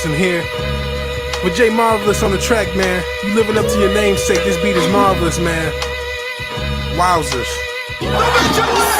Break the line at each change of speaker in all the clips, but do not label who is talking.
Williamson here. With Jay Marvelous on the track, man. You living up to your namesake. This beat is marvelous, man. Wowzers.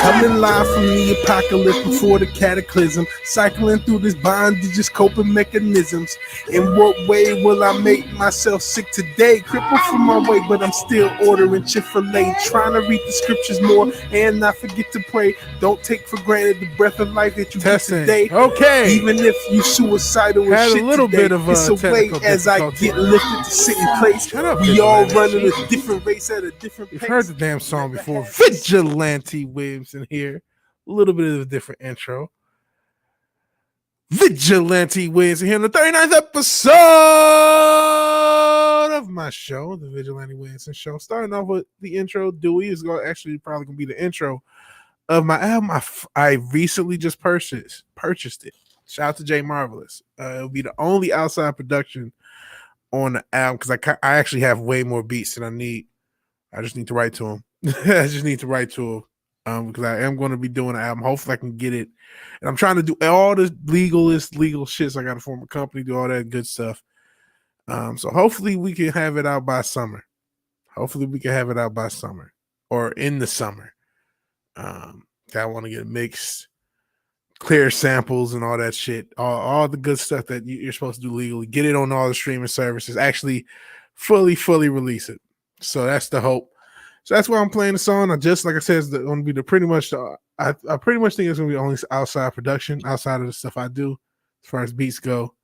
Coming live from the apocalypse before the cataclysm, cycling through this bondage's coping mechanisms. In what way will I make myself sick today? Crippled from my weight, but I'm still ordering Chick-fil-A, trying to read the scriptures more and not forget to pray. Don't take for granted the breath of life that you get today.
Okay.
Even if you suicidal
Had
and shit
a little
today,
bit of
it's a way as I get lifted to sit in place. We all running a different race at a different pace.
You've heard the damn song before. Vigilante Williamson here. A little bit of a different intro. Vigilante Williamson here on the 39th episode of my show, the Vigilante Williamson Show. Starting off with the intro. Dewey is actually probably going to be the intro of my album. I recently just purchased it. Shout out to Jay Marvelous. It'll be the only outside production on the album because I actually have way more beats than I need. I just need to write to him. I just need to write to him because I am going to be doing an album. Hopefully I can get it. And I'm trying to do all this legal shit. So I got to form a company, do all that good stuff. So hopefully we can have it out by summer. Or in the summer. I want to get mixed, clear samples and all that shit. All the good stuff that you're supposed to do legally. Get it on all the streaming services. Actually fully release it. So that's the hope. So that's why I'm playing the song. I just, like I said, it's going to be I pretty much think it's going to be only outside production, outside of the stuff I do as far as beats go.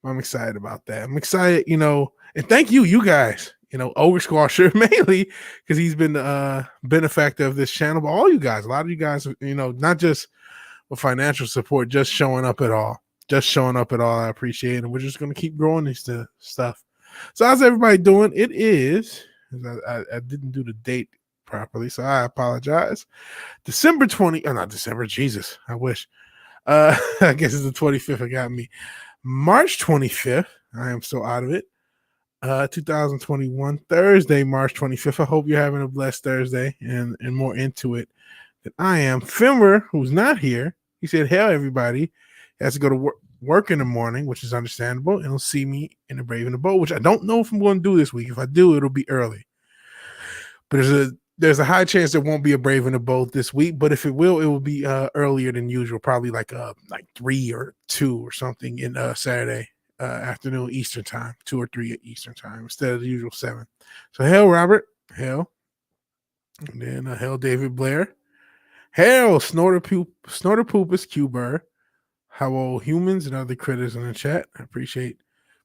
I'm excited about that. I'm excited, and thank you guys, Ogre Squasher mainly because he's been a benefactor of this channel, but all you guys, a lot of you guys, not just with financial support, just showing up at all. I appreciate it. And we're just going to keep growing this stuff. So how's everybody doing? It is... I didn't do the date properly, so I apologize. December 20, not December, Jesus, I wish. I guess it's the 25th. It got me. March 25th. I am so out of it. 2021, Thursday, March 25th. I hope you're having a blessed Thursday and more into it than I am. Filmer, who's not here, he said, "Hell, everybody has to go to work in the morning," which is understandable, and he'll see me in the Brave and the Bold, which I don't know if I'm going to do this week. If I do, it'll be early. But there's a high chance there won't be a Brave and the Bold this week. But if it will be earlier than usual, probably like 3 or 2 or something in Saturday afternoon Eastern time, 2 or 3 Eastern time instead of the usual 7. So hell, Robert, hell, and then hell, David Blair, hell, Snorter Poopus, Q-Burr. How old humans and other critters in the chat. I appreciate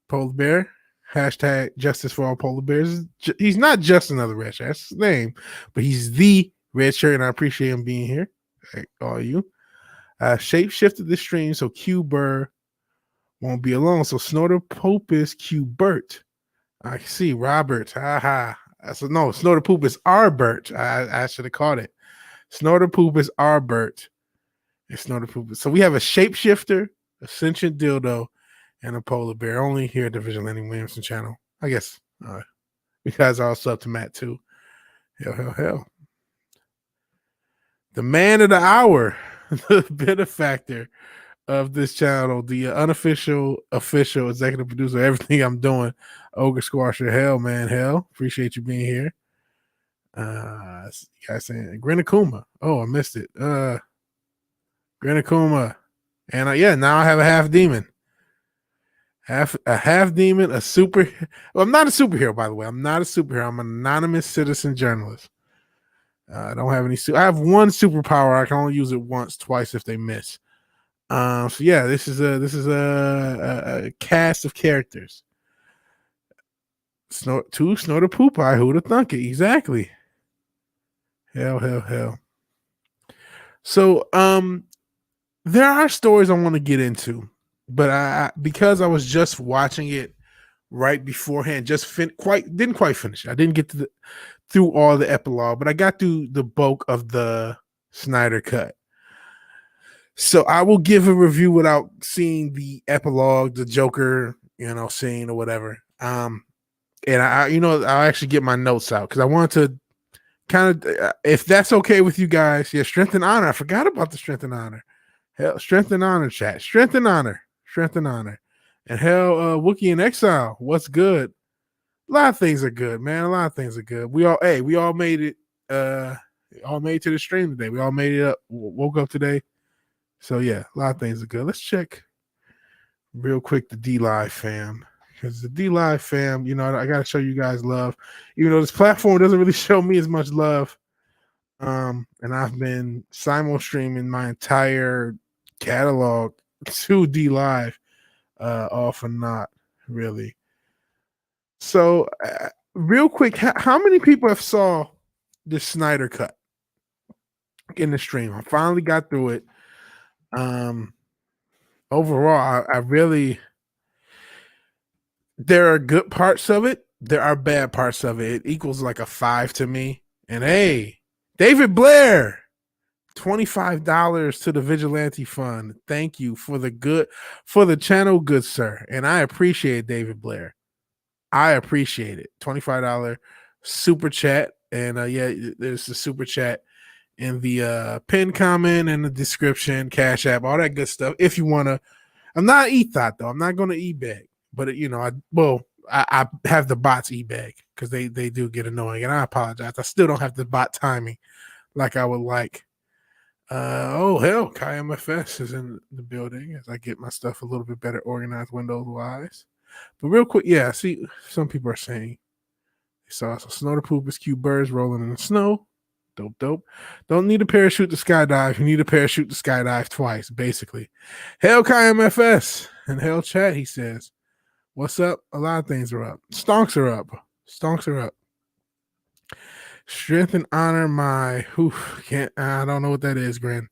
Polar Bear. Hashtag justice for all polar bears. He's not just another red shirt. That's his name. But he's the red shirt, and I appreciate him being here. Hey, all you. Shape shifted the stream so Q-Burr won't be alone. So Snorter Popus Q-Bert. I see. Robert. Haha. So no, Snorter Popus R-Bert. I should have caught it. Snorter Popus R-Bert. It's not a poop. So we have a shapeshifter, a sentient dildo, and a polar bear. Only here at the Vigilante Williamson channel. I guess you guys are also up to Matt too. Hell. The man of the hour, the benefactor of this channel, the official executive producer of everything I'm doing, Ogre Squasher. Hell, man, hell. Appreciate you being here. You guys saying Grinakuma. Oh, I missed it. Grinakuma. And now I have a half demon. A half demon, a super. Well, I'm not a superhero, by the way. I'm not a superhero. I'm an anonymous citizen journalist. I don't have any. I have one superpower. I can only use it twice if they miss. So yeah, this is a cast of characters. Snorter Poop Eye. Who'd have thunk it? Exactly. Hell. So there are stories I want to get into, but because I was just watching it right beforehand, didn't quite finish it. I didn't get through all the epilogue, but I got through the bulk of the Snyder Cut. So I will give a review without seeing the epilogue, the Joker, scene or whatever. And I'll actually get my notes out because I want to kind of, if that's okay with you guys, strength and honor. I forgot about the strength and honor. Hell, strength and honor, chat. Strength and honor. And hell, Wookiee in Exile, what's good? A lot of things are good, man. A lot of things are good. We all made it. All made it to the stream today. We all made it up. Woke up today. So yeah, a lot of things are good. Let's check real quick the D Live fam. Because the D Live fam, you know, I gotta show you guys love. Even though this platform doesn't really show me as much love. And I've been simul streaming my entire catalog to D Live, off and not really. So, real quick, how many people have saw the Snyder Cut in the stream? I finally got through it. Overall, I really, there are good parts of it. There are bad parts of it. It equals like a 5 to me. And hey, David Blair, $25 to the Vigilante Fund. Thank you for the channel, good sir. And I appreciate David Blair. I appreciate it. $25 super chat. And yeah, there's the super chat in the pinned comment and the description, Cash App, all that good stuff. If you want to, I'm not e-thought though. I'm not going to e-bag, but you know, I have the bots e-bag because they do get annoying, and I apologize. I still don't have the bot timing like I would like. Oh hell, Kai MFS is in the building as I get my stuff a little bit better organized Windows wise. But real quick, yeah, see, some people are saying they saw some snow to poop is cute birds rolling in the snow. Dope. Don't need a parachute to skydive. You need a parachute to skydive twice, basically. Hell, Kai MFS and hell chat, he says. What's up? A lot of things are up. Stonks are up. Strength and honor my I don't know what that is, Grin.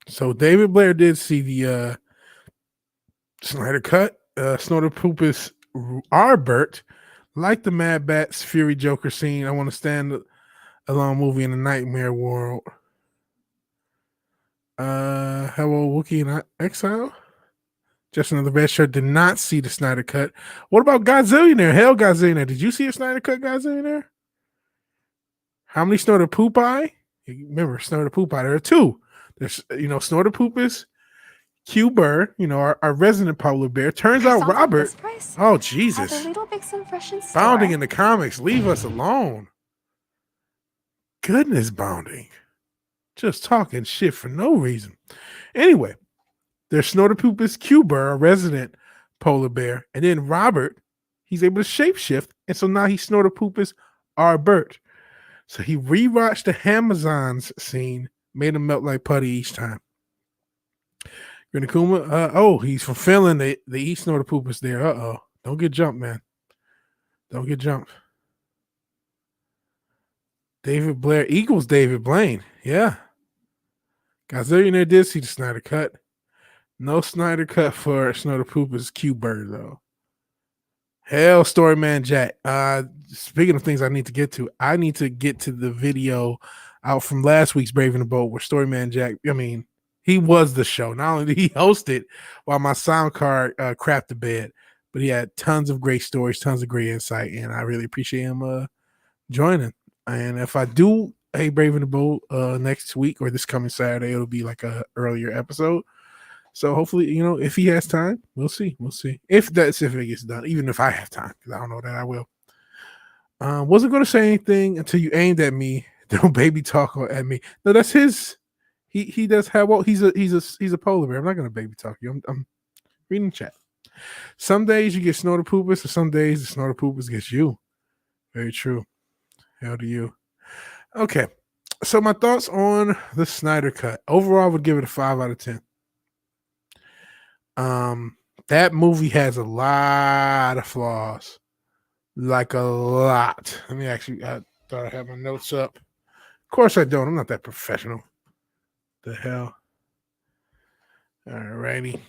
So David Blair did see the Snyder Cut. Snorter Poopus Arbert, like the Mad Bats Fury Joker scene. I want to stand alone movie in a nightmare world. Hello, Wookiee in Exile. Just another bad shirt. Did not see the Snyder Cut. What about Godzillionaire? Hell, Godzillionaire. Did you see a Snyder Cut, Godzillionaire? How many Snorter Poop Eye? Remember, Snorter Poop Eye. There are two. There's, Snorter Poopus, Q Burr, our resident polar bear. Turns out Robert. Oh, Jesus. Bounding in the comics. Leave us alone. Goodness, Bounding. Just talking shit for no reason. Anyway. There's Snorterpoopus Cuber, a resident polar bear, and then Robert, he's able to shapeshift, and so now he's Snorterpoopus Arbert. So he rewatched the Amazons scene, made him melt like putty each time. Grinakuma, he's from Finland. They eat Snorterpoopus there. Don't get jumped, man. Don't get jumped. David Blair equals David Blaine. Yeah. Godzillionaire did see the Snyder Cut. No Snyder Cut for Snorterpoopus Q-Bird, though. Hell, Storyman Jack. Speaking of things I need to get to, I need to get to the video out from last week's Brave in the Boat where Storyman Jack, he was the show. Not only did he host it while my sound card crapped the bed, but he had tons of great stories, tons of great insight, and I really appreciate him joining. And if I do a Brave in the Boat next week or this coming Saturday, it'll be like a earlier episode. So hopefully, if he has time, we'll see. If it gets done, even if I have time, because I don't know that I will. Wasn't going to say anything until you aimed at me. Don't baby talk at me. No, that's his. He does have. Well, he's a polar bear. I'm not going to baby talk you. I'm reading chat. Some days you get Snorterpoopus, and some days the Snorterpoopus gets you. Very true. Hell to you. Okay, so my thoughts on the Snyder Cut. Overall, I would give it a 5 out of 10. That movie has a lot of flaws, like a lot. Let me actually, I thought I had my notes up. Of course I don't. I'm not that professional. The hell. All righty.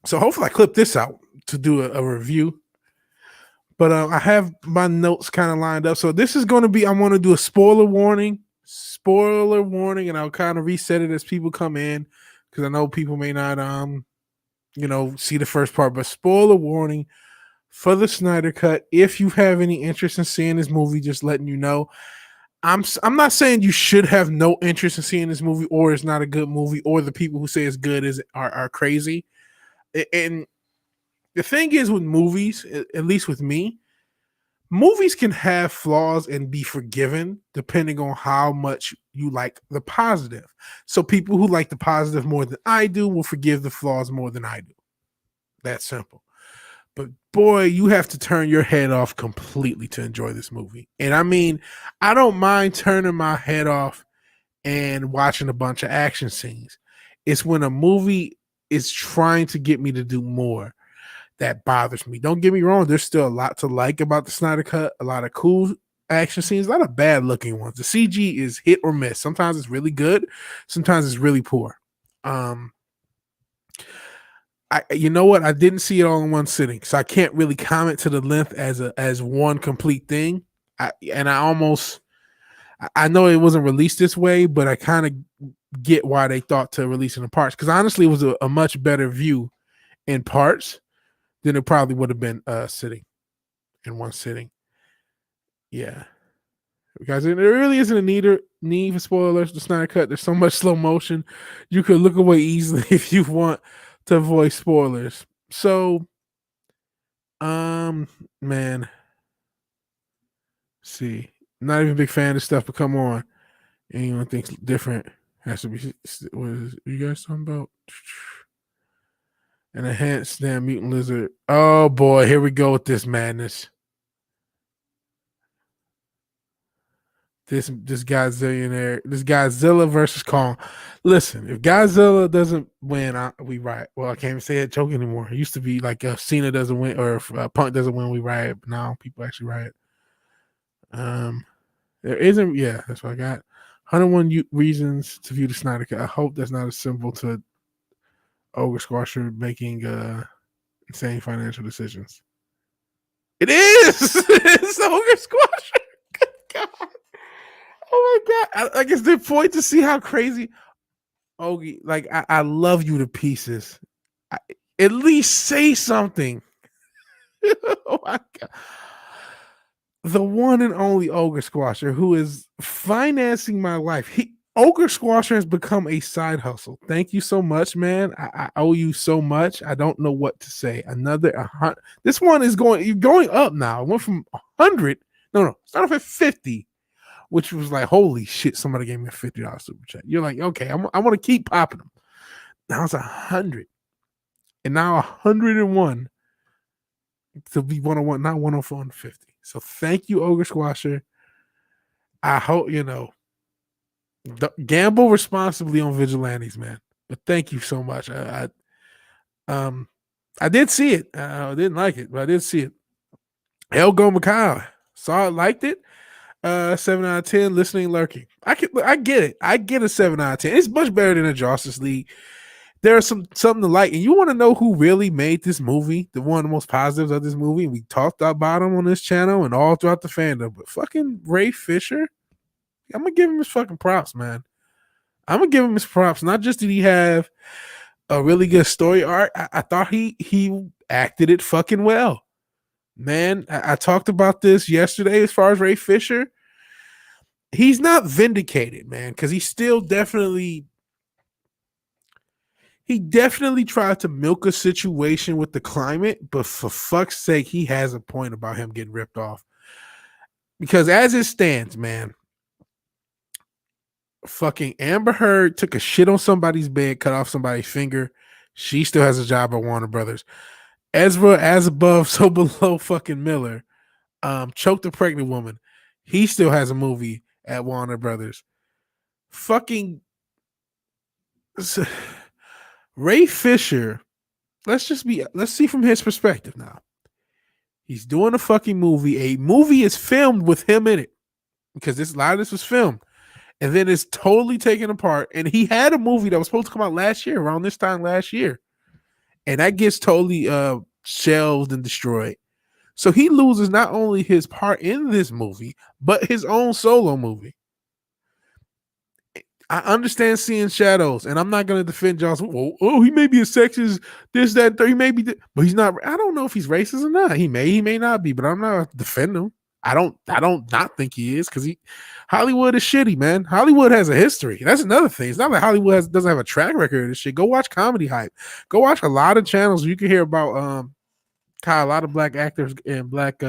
So hopefully I clip this out to do a review. But I have my notes kind of lined up. So this is going to be, I want to do a spoiler warning, and I'll kind of reset it as people come in because I know people may not, see the first part. But spoiler warning for the Snyder Cut. If you have any interest in seeing this movie, just letting you know. I'm not saying you should have no interest in seeing this movie or it's not a good movie or the people who say it's good are crazy. And the thing is with movies, at least with me, movies can have flaws and be forgiven depending on how much you like the positive. So people who like the positive more than I do will forgive the flaws more than I do. That's simple. But boy, you have to turn your head off completely to enjoy this movie. And I mean, I don't mind turning my head off and watching a bunch of action scenes. It's when a movie is trying to get me to do more that bothers me. Don't get me wrong, there's still a lot to like about the Snyder Cut, a lot of cool action scenes, a lot of bad looking ones. The CG is hit or miss. Sometimes it's really good, sometimes it's really poor. You know what? I didn't see it all in one sitting, so I can't really comment to the length as one complete thing. I know it wasn't released this way, but I kind of get why they thought to release it in parts. Because honestly, it was a much better view in parts than it probably would have been sitting in one sitting. Yeah, because there really isn't a need for spoiler alerts to Snyder Cut. There's so much slow motion, you could look away easily if you want to avoid spoilers. So, man, see, not even a big fan of stuff, but come on, anyone thinks different has to be. What is you guys talking about? An enhanced damn mutant lizard. Oh boy, here we go with this madness. This Godzilla versus Kong. Listen, if Godzilla doesn't win, we riot. Well, I can't even say it joke anymore. It used to be like if Cena doesn't win or if Punk doesn't win, we riot. But now people actually riot. There isn't. Yeah, that's what I got. 101 reasons to view the Snyder Cut. I hope that's not a symbol to Ogre Squasher making insane financial decisions. It is. It's Ogre Squasher. Good God. Oh my God. I guess the point to see how crazy Ogie, like I love you to pieces. At least say something. Oh my God. The one and only Ogre Squasher who is financing my life. Ogre Squasher has become a side hustle. Thank you so much, man. I owe you so much. I don't know what to say. This one is going up now. It went from 100. No, started off at 50. Which was like, holy shit, somebody gave me a $50 super chat. You're like, okay, I want to keep popping them. Now it's 100. And now 101 to be 101, not 104 and 50. So thank you, Ogre Squasher. I hope, gamble responsibly on Vigilantes, man. But thank you so much. I did see it. I didn't like it, but I did see it. Elgo Macau saw it, liked it. 7 out of 10, listening, lurking. I get it. I get a 7 out of 10. It's much better than a Justice League. There's something to like, and you want to know who really made this movie, the one of the most positives of this movie. We talked about him on this channel and all throughout the fandom, but fucking Ray Fisher, I'm gonna give him his fucking props, man. I'm gonna give him his props. Not just did he have a really good story arc, I thought he acted it fucking well. Man, I talked about this yesterday as far as Ray Fisher. He's not vindicated, man, because he definitely tried to milk a situation with the climate, but for fuck's sake, he has a point about him getting ripped off. Because as it stands, man, fucking Amber Heard took a shit on somebody's bed, cut off somebody's finger. She still has a job at Warner Brothers. Ezra, as above, so below fucking Miller, choked a pregnant woman. He still has a movie at Warner Brothers. Fucking Ray Fisher, let's see from his perspective now. He's doing a fucking movie. A movie is filmed with him in it because a lot of this was filmed. And then it's totally taken apart. And he had a movie that was supposed to come out last year, around this time last year. And that gets totally shelved and destroyed. So he loses not only his part in this movie, but his own solo movie. I understand seeing shadows, and I'm not going to defend Johnson. Oh, he may be a sexist, this, that, he may be, but he's not. I don't know if he's racist or not. He may not be, but I'm not defending him. I don't not think he is, because Hollywood is shitty, man. Hollywood has a history. That's another thing. It's not like Hollywood doesn't have a track record of this shit. Go watch Comedy Hype. Go watch a lot of channels where you can hear about how a lot of black actors and black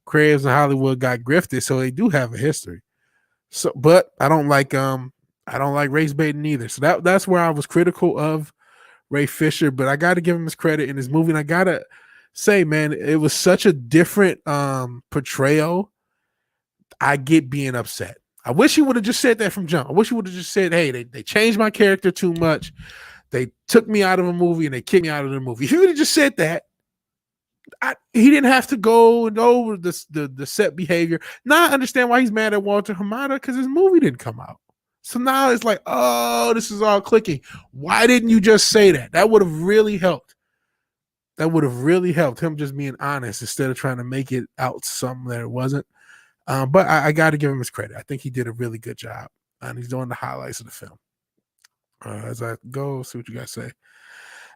creators in Hollywood got grifted, so they do have a history. So, but I don't like race baiting either. So that's where I was critical of Ray Fisher, but I got to give him his credit in his movie, and I gotta say, man, it was such a different portrayal. I get being upset. I wish he would have just said that from jump. I wish he would have just said, hey, they changed my character too much. They took me out of a movie and they kicked me out of the movie. If he would have just said that, he didn't have to go and over the set behavior. Now I understand why he's mad at Walter Hamada, because his movie didn't come out. So now it's like, oh, this is all clicking. Why didn't you just say that? That would have really helped. That would have really helped him just being honest instead of trying to make it out something that it wasn't. But I got to give him his credit. I think he did a really good job, and he's doing the highlights of the film. As I go, see what you guys say.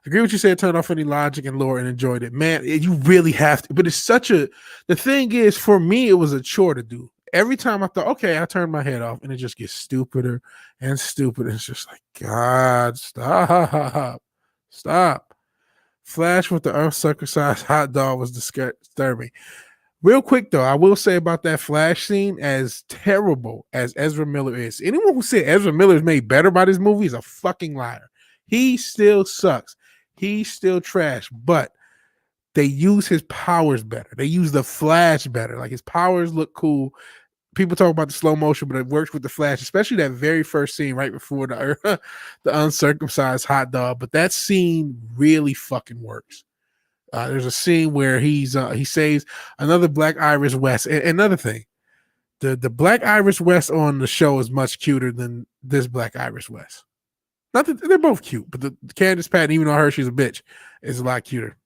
Agree with you said, turn off any logic and lore and enjoyed it. Man, you really have to. But it's the thing is, for me, it was a chore to do. Every time I thought, okay, I turned my head off, and it just gets stupider and stupider. It's just like, God, stop. Flash with the uncircumcised hot dog was disturbing. Real quick, though, I will say about that Flash scene, as terrible as Ezra Miller is, anyone who said Ezra Miller is made better by this movie is a fucking liar. He still sucks. He's still trash, but they use his powers better. They use the Flash better. Like, his powers look cool. People talk about the slow motion, but it works with the Flash, especially that very first scene right before the uncircumcised hot dog. But that scene really fucking works. There's a scene where he saves another Black Iris West. And another thing, the Black Iris West on the show is much cuter than this Black Iris West. Not that they're both cute, but the Candace Patton, even though I heard she's a bitch, is a lot cuter.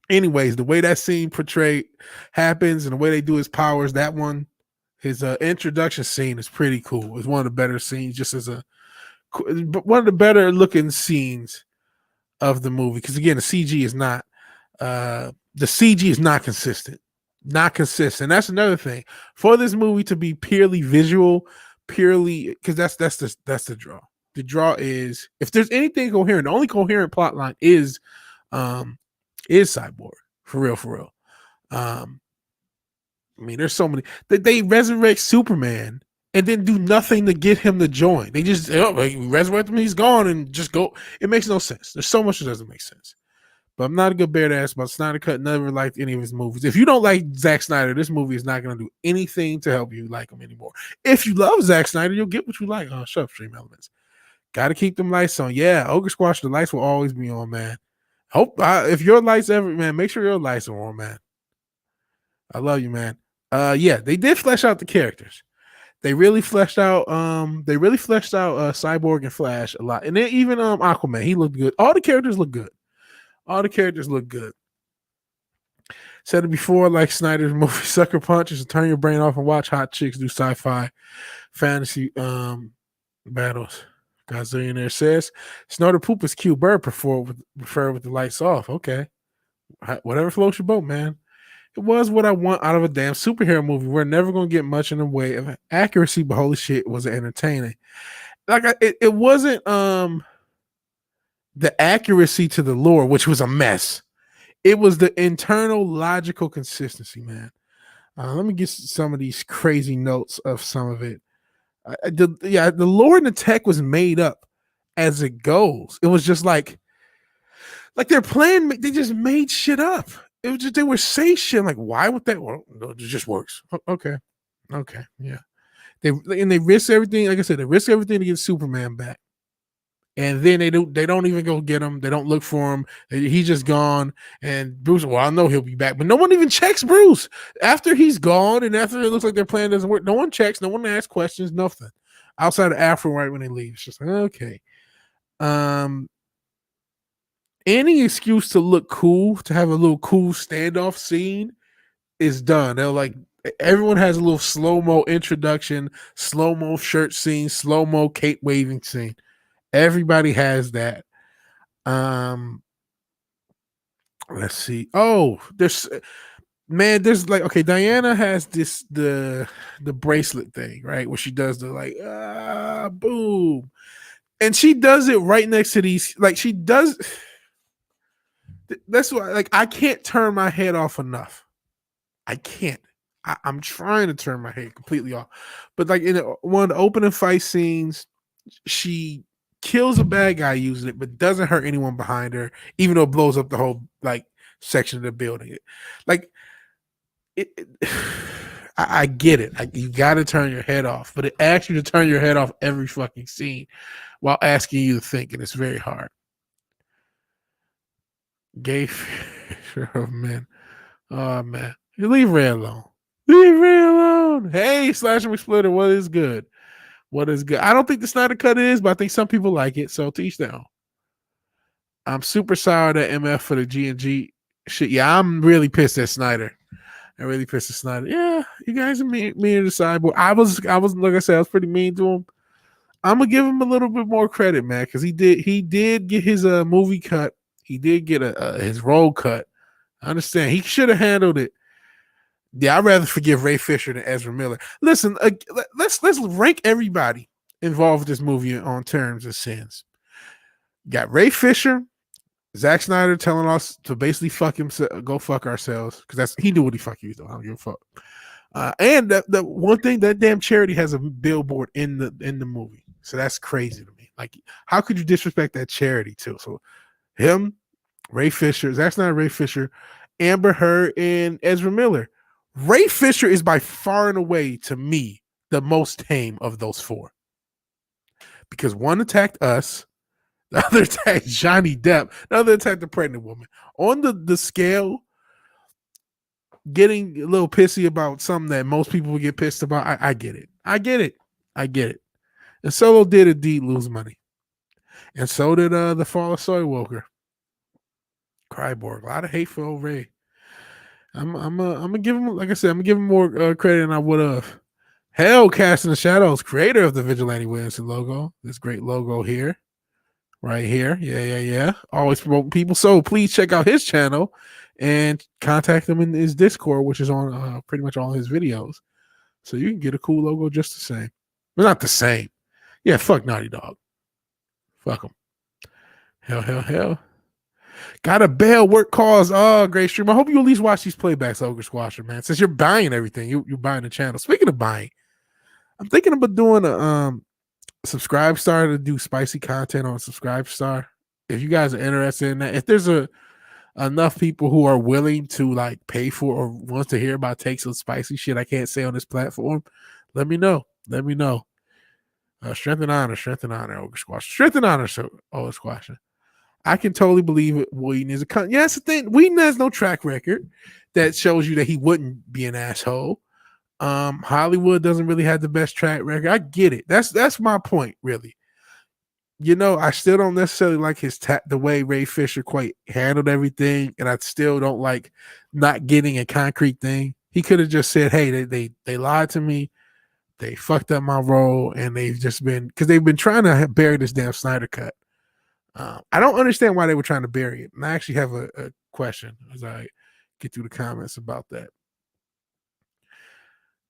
Anyways, the way that scene portrayed happens and the way they do his powers, that one, his introduction scene is pretty cool. It's one of the better scenes, one of the better looking scenes of the movie. Because again, the CG is not consistent. Not consistent. That's another thing. For this movie to be purely visual, because that's the draw. The draw is, if there's anything coherent, the only coherent plot line is Cyborg. For real. I mean, there's so many. They resurrect Superman and then do nothing to get him to join. They just resurrect him, he's gone, and just go. It makes no sense. There's so much that doesn't make sense. But I'm not a good bear to ask about Snyder Cut. Never liked any of his movies. If you don't like Zack Snyder, this movie is not going to do anything to help you like him anymore. If you love Zack Snyder, you'll get what you like. Oh, shut up, Stream Elements. Got to keep them lights on. Yeah, Ogre Squash, the lights will always be on, man. If your lights ever, man, make sure your lights are on, man. I love you, man. Yeah, they did flesh out the characters. They really fleshed out Cyborg and Flash a lot. And then even Aquaman, he looked good. All the characters look good. Said it before, like Snyder's movie Sucker Punch, is to turn your brain off and watch hot chicks do sci-fi fantasy battles. Godzilla says Snorter poop is cute. Bird prefer with the lights off. Okay. Whatever floats your boat, man. It was what I want out of a damn superhero movie. We're never going to get much in the way of accuracy, but holy shit, was it entertaining. Like, it wasn't the accuracy to the lore, which was a mess. It was the internal logical consistency, man. Let me get some of these crazy notes of some of it. The lore and the tech was made up as it goes. It was just like their plan. They just made shit up. It was just, they would say shit like, why would that? Well, no, it just works. Okay, yeah. They risk everything. Like I said, they risk everything to get Superman back, and then they don't even go get him. They don't look for him. He's just gone. And Bruce, well, I know he'll be back, but no one even checks Bruce after he's gone, and after it looks like their plan doesn't work. No one checks. No one asks questions. Nothing outside of Afro right when they leave. It's just like, okay. Any excuse to look cool, to have a little cool standoff scene, is done. They're like, everyone has a little slow-mo introduction, slow-mo shirt scene, slow-mo cape waving scene. Everybody has that. Let's see. Oh, man, there's like, okay, Diana has the bracelet thing, right? Where she does the like boom. And she does it right next to these, like she does. That's why, like, I can't turn my head off enough. I can't. I'm trying to turn my head completely off, but like in one of the opening fight scenes, she kills a bad guy using it, but doesn't hurt anyone behind her, even though it blows up the whole like section of the building. Like it I get it. You got to turn your head off, but it asks you to turn your head off every fucking scene while asking you to think, and it's very hard. Gay fear of men. Oh man, you leave Ray alone. Leave Ray alone. Hey, Slash and Splitter, what is good? What is good? I don't think the Snyder Cut is, but I think some people like it. So to each their own. I'm super sour at MF for the G&G shit. Yeah, I'm really pissed at Snyder. I'm really pissed at Snyder. Yeah, you guys are mean to the sideboard. I was like I said, I was pretty mean to him. I'm gonna give him a little bit more credit, man, because he did get his movie cut. He did get his role cut. I understand he should have handled it. Yeah, I'd rather forgive Ray Fisher than Ezra Miller. Listen, let's rank everybody involved with this movie on terms of sins. Got Ray Fisher, Zack Snyder telling us to basically fuck himself, go fuck ourselves, because he knew what he fucking was doing. I don't give a fuck. And the one thing, that damn charity has a billboard in the movie, so that's crazy to me. Like, how could you disrespect that charity too? So him, Ray Fisher, Zack Snyder, Ray Fisher, Amber Heard, and Ezra Miller. Ray Fisher is by far and away, to me, the most tame of those four. Because one attacked us, the other attacked Johnny Depp, the other attacked the pregnant woman. On the scale, getting a little pissy about something that most people would get pissed about, I get it. I get it. And Solo did indeed lose money. And so did the Fall of Soy Walker. Cryborg. A lot of hate for old Ray. I'm gonna give him, like I said, I'm gonna give him more credit than I would have. Hell, Cast in the Shadows, creator of the Vigilante Williamson logo. This great logo here, right here. Yeah. Always promoting people. So please check out his channel and contact him in his Discord, which is on pretty much all his videos. So you can get a cool logo just the same. But not the same. Yeah, fuck Naughty Dog. Fuck them. Hell. Got a bail, work calls. Oh, great stream. I hope you at least watch these playbacks, Ogre Squasher, man. Since you're buying everything, you're buying the channel. Speaking of buying, I'm thinking about doing a Subscribe Star to do spicy content on Subscribe Star. If you guys are interested in that, if there's enough people who are willing to like pay for or wants to hear about takes on spicy shit I can't say on this platform, let me know. Strength and honor, Ogre Squasher. Strength and honor, Ogre Squasher. I can totally believe it. Whedon is a yeah, that's the thing. Whedon has no track record that shows you that he wouldn't be an asshole. Hollywood doesn't really have the best track record. I get it. That's my point, really. You know, I still don't necessarily like the way Ray Fisher quite handled everything, and I still don't like not getting a concrete thing. He could have just said, "Hey, they lied to me. They fucked up my role, and they've been trying to bury this damn Snyder Cut." I don't understand why they were trying to bury it. And I actually have a question as I get through the comments about that.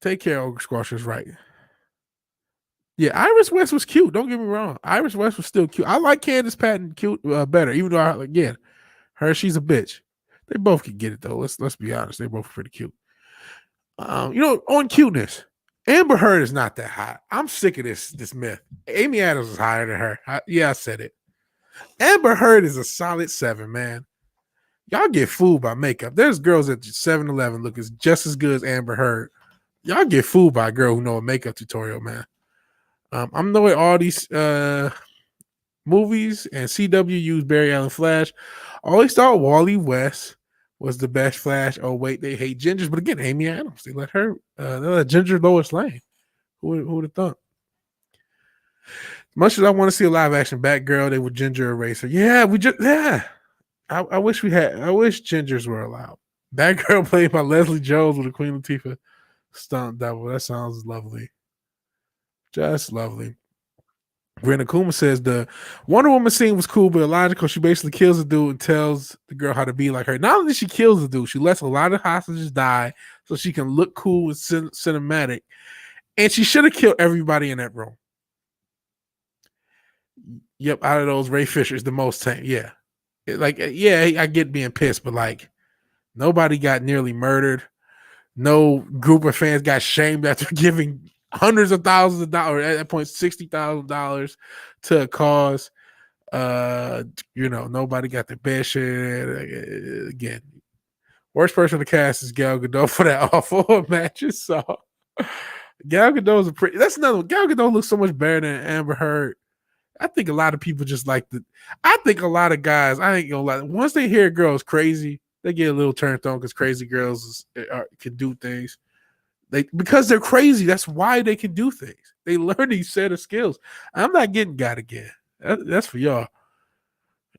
Take care, Ogre Squasher's right. Yeah, Iris West was cute. Don't get me wrong. Iris West was still cute. I like Candace Patton cute better, even though again, she's a bitch. They both can get it though. Let's be honest. They both pretty cute. On cuteness, Amber Heard is not that hot. I'm sick of this myth. Amy Adams is higher than her. I said it. Amber Heard is a solid 7, man. Y'all get fooled by makeup. There's girls at 7-Eleven look just as good as Amber Heard. Y'all get fooled by a girl who know a makeup tutorial, man. I'm knowing all these movies, and CW used Barry Allen Flash. Always thought Wally West was the best Flash. Oh wait, they hate gingers, but again, Amy Adams. They let Ginger Lois Lane. Who would have thought? Much as I want to see a live action Batgirl, they would Ginger erase her. Yeah, I wish Gingers were allowed. Batgirl played by Leslie Jones with the Queen Latifah stunt double. That sounds lovely. Just lovely. Brenda Kuma says the Wonder Woman scene was cool but illogical. She basically kills the dude and tells the girl how to be like her. Not only she kills the dude, she lets a lot of hostages die so she can look cool and cinematic. And she should have killed everybody in that room. Yep, out of those, Ray Fisher's the most tame. Yeah. I get being pissed, but like nobody got nearly murdered. No group of fans got shamed after giving hundreds of thousands of dollars, at that point $60,000 to a cause. Nobody got the best shit. Again, worst person to cast is Gal Gadot for that awful match. So Gal Gadot is that's another one. Gal Gadot looks so much better than Amber Heard. I think a lot of people just like I think a lot of guys, I ain't gonna lie, once they hear girls crazy, they get a little turned on because crazy girls can do things. Because they're crazy, that's why they can do things. They learn these set of skills. I'm not getting God again. That's for y'all.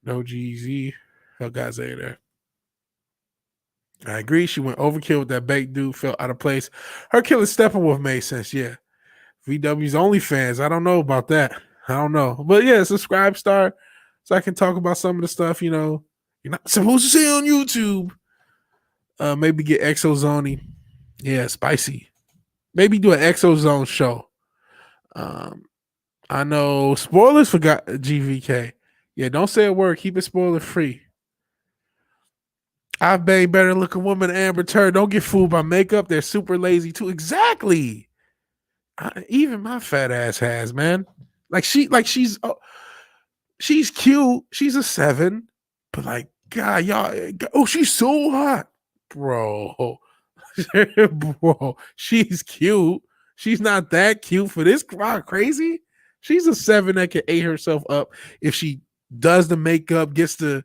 No GZ. How guys say there. I agree. She went overkill with that baked dude. Felt out of place. Her killing Steppenwolf made sense. Yeah. VW's OnlyFans. I don't know about that. I don't know. But yeah, subscribe star so I can talk about some of the stuff, you're not supposed to say on YouTube. Maybe get Exozone. Yeah, spicy. Maybe do an Exozone show. I know spoilers for GVK. Yeah, don't say a word. Keep it spoiler free. I've banged better looking woman than Amber Turd. Don't get fooled by makeup. They're super lazy too. Exactly. Even my fat ass has, man. She's cute. She's a 7, but like, God, y'all, she's so hot, bro. Bro, she's cute. She's not that cute for this crowd. Crazy. She's a 7 that can eat herself up if she does the makeup, gets the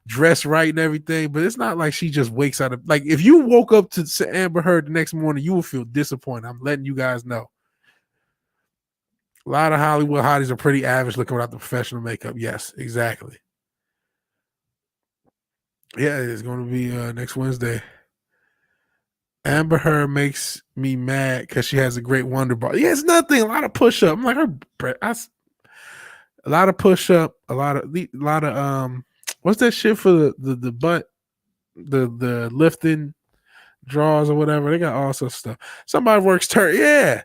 dress right and everything. But it's not like she just wakes out of like if you woke up to Amber Heard the next morning, you will feel disappointed. I'm letting you guys know. A lot of Hollywood hotties are pretty average looking without the professional makeup. Yes, exactly. Yeah, it's going to be next Wednesday. Amber Heard makes me mad because she has a great Wonder Bar. Yeah, it's nothing. A lot of push up. I'm like a lot of push up. A lot of what's that shit for the butt? The lifting draws or whatever. They got all sorts of stuff. Somebody works turd. Yeah.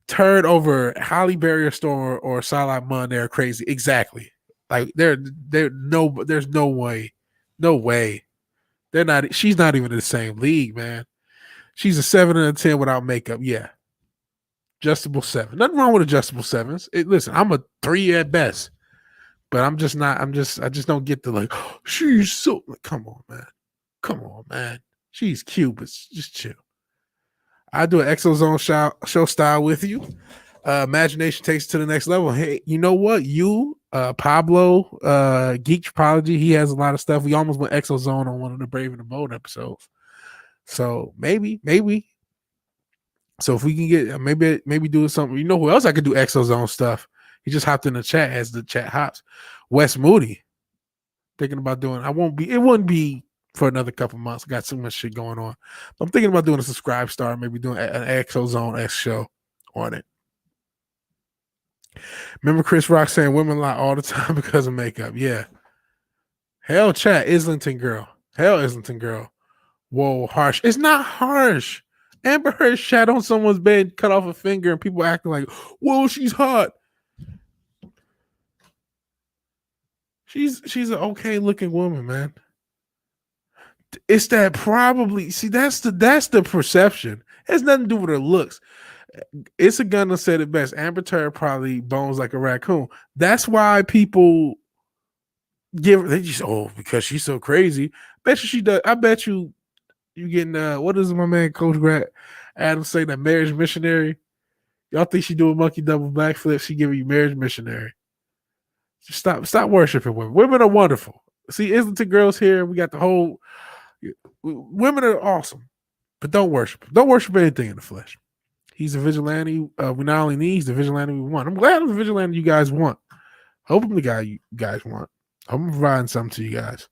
Turd over Holly Berry store or Salah Mun, they're crazy. Exactly. Like there's no way. No way. They're not, she's not even in the same league, man. She's a 7 and a 10 without makeup. Yeah. Adjustable 7. Nothing wrong with adjustable 7s. Listen, I'm a 3 at best. But I just don't get the like, oh, she's so like, come on, man. Come on, man. She's cute, but just chill. I do an Exozone show style with you. Imagination takes it to the next level. Hey, you know what? Pablo, Geek Tropology, he has a lot of stuff. We almost went Exozone on one of the Brave and the Bold episodes. So maybe. So if we can get maybe do something. You know who else I could do Exozone stuff? He just hopped in the chat as the chat hops. Wes Moody. Thinking about doing. It wouldn't be for another couple months. Got so much shit going on. I'm thinking about doing a subscribe star, maybe doing an Exozone X show on it. Remember Chris Rock saying women lie all the time because of makeup? Yeah. Hell, chat, Islington girl. Hell, Islington girl. Whoa, harsh. It's not harsh. Amber Heard shat on someone's bed, cut off a finger, and people acting like, whoa, she's hot. She's an okay looking woman, man. It's that probably that's the perception. It has nothing to do with her looks. It's a gun that said it best. Amber Turd probably bones like a raccoon. That's why people because she's so crazy. Bet you she does. I bet you getting what does my man Coach Adams say, that marriage missionary? Y'all think she do a monkey double backflip? She giving you marriage missionary. Just stop worshiping women. Women are wonderful. See, Islington girls here. We got the whole women are awesome, but don't worship. Don't worship anything in the flesh. He's a vigilante. We not only need, he's the vigilante we want. I'm glad I'm the vigilante you guys want. Hope I'm the guy you guys want. Hope I'm providing something to you guys.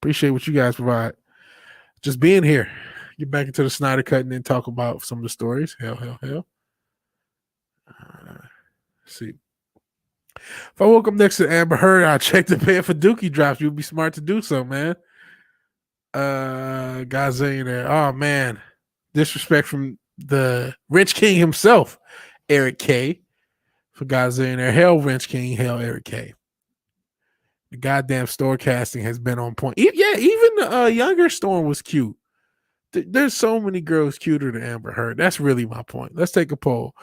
Appreciate what you guys provide. Just being here. Get back into the Snyder Cut and then talk about some of the stories. Hell. See. If I woke up next to Amber Heard, I'd check the pay for Dookie drops. You'd be smart to do so, man. Godzilla. Oh man, disrespect from the Rich King himself, Eric K. For Godzilla. Hell, Rich King. Hell, Eric K. The goddamn store casting has been on point. Yeah, even the younger Storm was cute. There's so many girls cuter than Amber Heard. That's really my point. Let's take a poll.